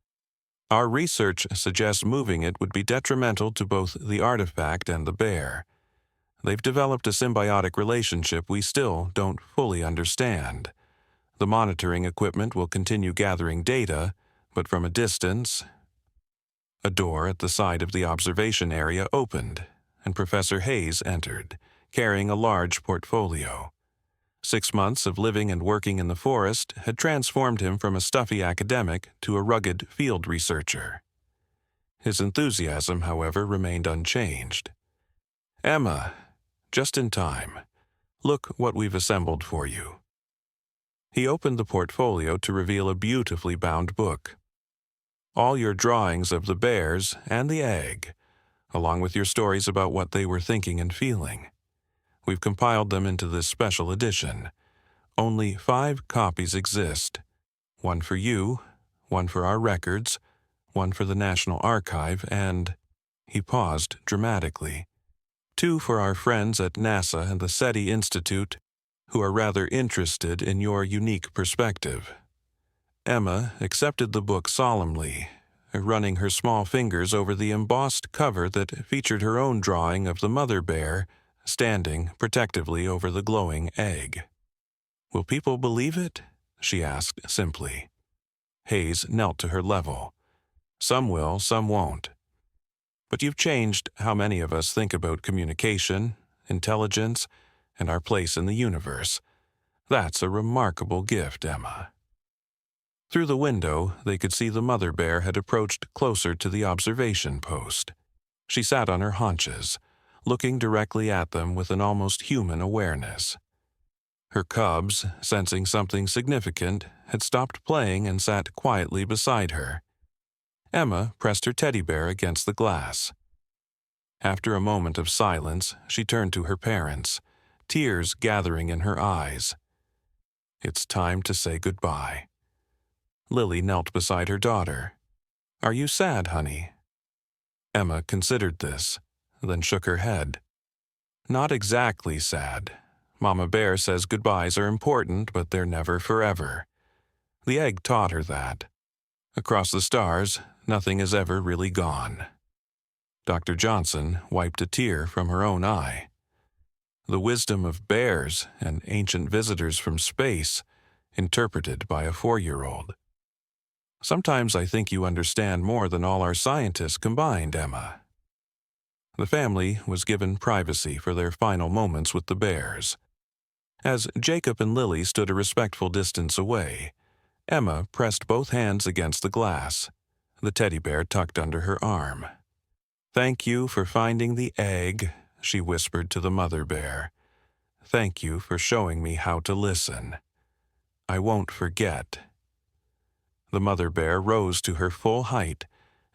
Speaker 1: "Our research suggests moving it would be detrimental to both the artifact and the bear. They've developed a symbiotic relationship we still don't fully understand. The monitoring equipment will continue gathering data, but from a distance." A door at the side of the observation area opened, and Professor Hayes entered, carrying a large portfolio. 6 months of living and working in the forest had transformed him from a stuffy academic to a rugged field researcher. His enthusiasm, however, remained unchanged. "Emma, just in time. Look what we've assembled for you." He opened the portfolio to reveal a beautifully bound book. "All your drawings of the bears and the egg, along with your stories about what they were thinking and feeling. We've compiled them into this special edition. Only 5 copies exist. One for you, one for our records, one for the National Archive, and—" he paused dramatically, "2 for our friends at NASA and the SETI Institute, who are rather interested in your unique perspective." Emma accepted the book solemnly, running her small fingers over the embossed cover that featured her own drawing of the mother bear standing protectively over the glowing egg. "Will people believe it?" she asked simply. Hayes knelt to her level. "Some will, some won't. But you've changed how many of us think about communication, intelligence, and our place in the universe. That's a remarkable gift, Emma." Through the window, they could see the mother bear had approached closer to the observation post. She sat on her haunches, looking directly at them with an almost human awareness. Her cubs, sensing something significant, had stopped playing and sat quietly beside her. Emma pressed her teddy bear against the glass. After a moment of silence, she turned to her parents, tears gathering in her eyes. "It's time to say goodbye." Lily knelt beside her daughter. "Are you sad, honey?" Emma considered this, then shook her head. "Not exactly sad. Mama Bear says goodbyes are important, but they're never forever. The egg taught her that. Across the stars, nothing is ever really gone." Dr. Johnson wiped a tear from her own eye. The wisdom of bears and ancient visitors from space, interpreted by a 4-year-old. "Sometimes I think you understand more than all our scientists combined, Emma." The family was given privacy for their final moments with the bears. As Jacob and Lily stood a respectful distance away, Emma pressed both hands against the glass, the teddy bear tucked under her arm. "Thank you for finding the egg," she whispered to the mother bear. "Thank you for showing me how to listen. I won't forget." The mother bear rose to her full height,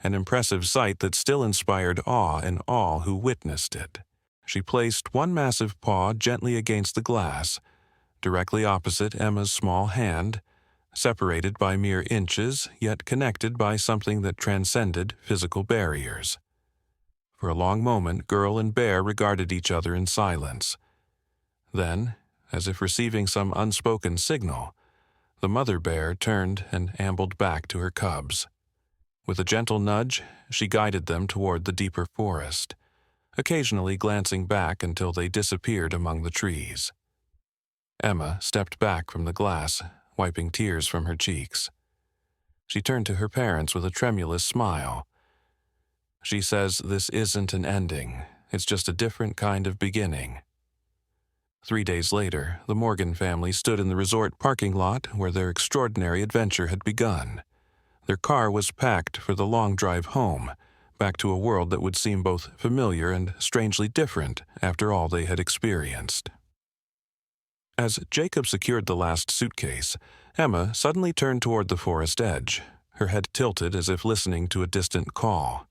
Speaker 1: an impressive sight that still inspired awe in all who witnessed it. She placed one massive paw gently against the glass, directly opposite Emma's small hand, separated by mere inches, yet connected by something that transcended physical barriers. For a long moment, girl and bear regarded each other in silence. Then, as if receiving some unspoken signal, the mother bear turned and ambled back to her cubs. With a gentle nudge, she guided them toward the deeper forest, occasionally glancing back until they disappeared among the trees. Emma stepped back from the glass, wiping tears from her cheeks. She turned to her parents with a tremulous smile. "She says this isn't an ending, it's just a different kind of beginning." 3 days later, the Morgan family stood in the resort parking lot where their extraordinary adventure had begun. Their car was packed for the long drive home, back to a world that would seem both familiar and strangely different after all they had experienced. As Jacob secured the last suitcase, Emma suddenly turned toward the forest edge, her head tilted as if listening to a distant call.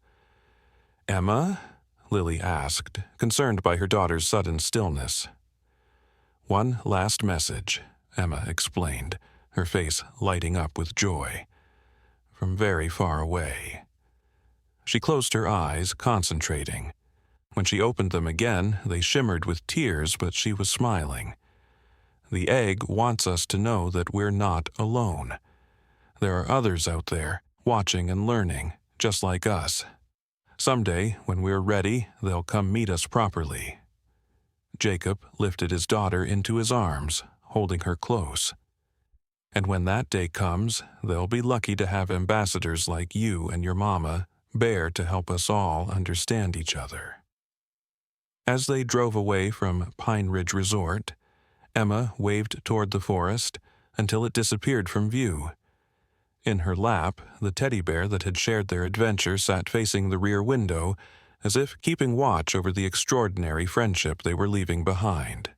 Speaker 1: "Emma?" Lily asked, concerned by her daughter's sudden stillness. "One last message," Emma explained, her face lighting up with joy. "From very far away." She closed her eyes, concentrating. When she opened them again, they shimmered with tears, but she was smiling. "The egg wants us to know that we're not alone. There are others out there, watching and learning, just like us. Someday, when we're ready, they'll come meet us properly." Jacob lifted his daughter into his arms, holding her close. "And when that day comes, they'll be lucky to have ambassadors like you and your mama, Bear, to help us all understand each other." As they drove away from Pine Ridge Resort, Emma waved toward the forest until it disappeared from view. In her lap, the teddy bear that had shared their adventure sat facing the rear window, as if keeping watch over the extraordinary friendship they were leaving behind.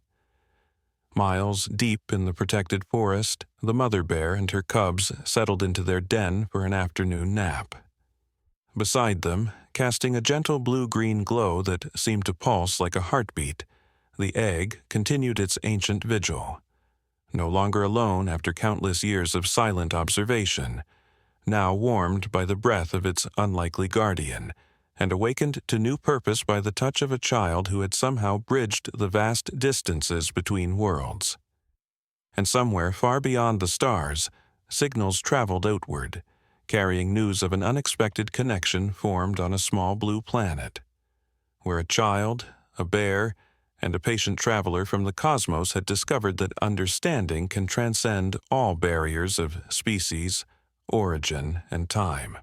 Speaker 1: Miles deep in the protected forest, the mother bear and her cubs settled into their den for an afternoon nap. Beside them, casting a gentle blue-green glow that seemed to pulse like a heartbeat, the egg continued its ancient vigil. No longer alone after countless years of silent observation, now warmed by the breath of its unlikely guardian, and awakened to new purpose by the touch of a child who had somehow bridged the vast distances between worlds. And somewhere far beyond the stars, signals traveled outward, carrying news of an unexpected connection formed on a small blue planet, where a child, a bear, and a patient traveler from the cosmos had discovered that understanding can transcend all barriers of species, origin, and time.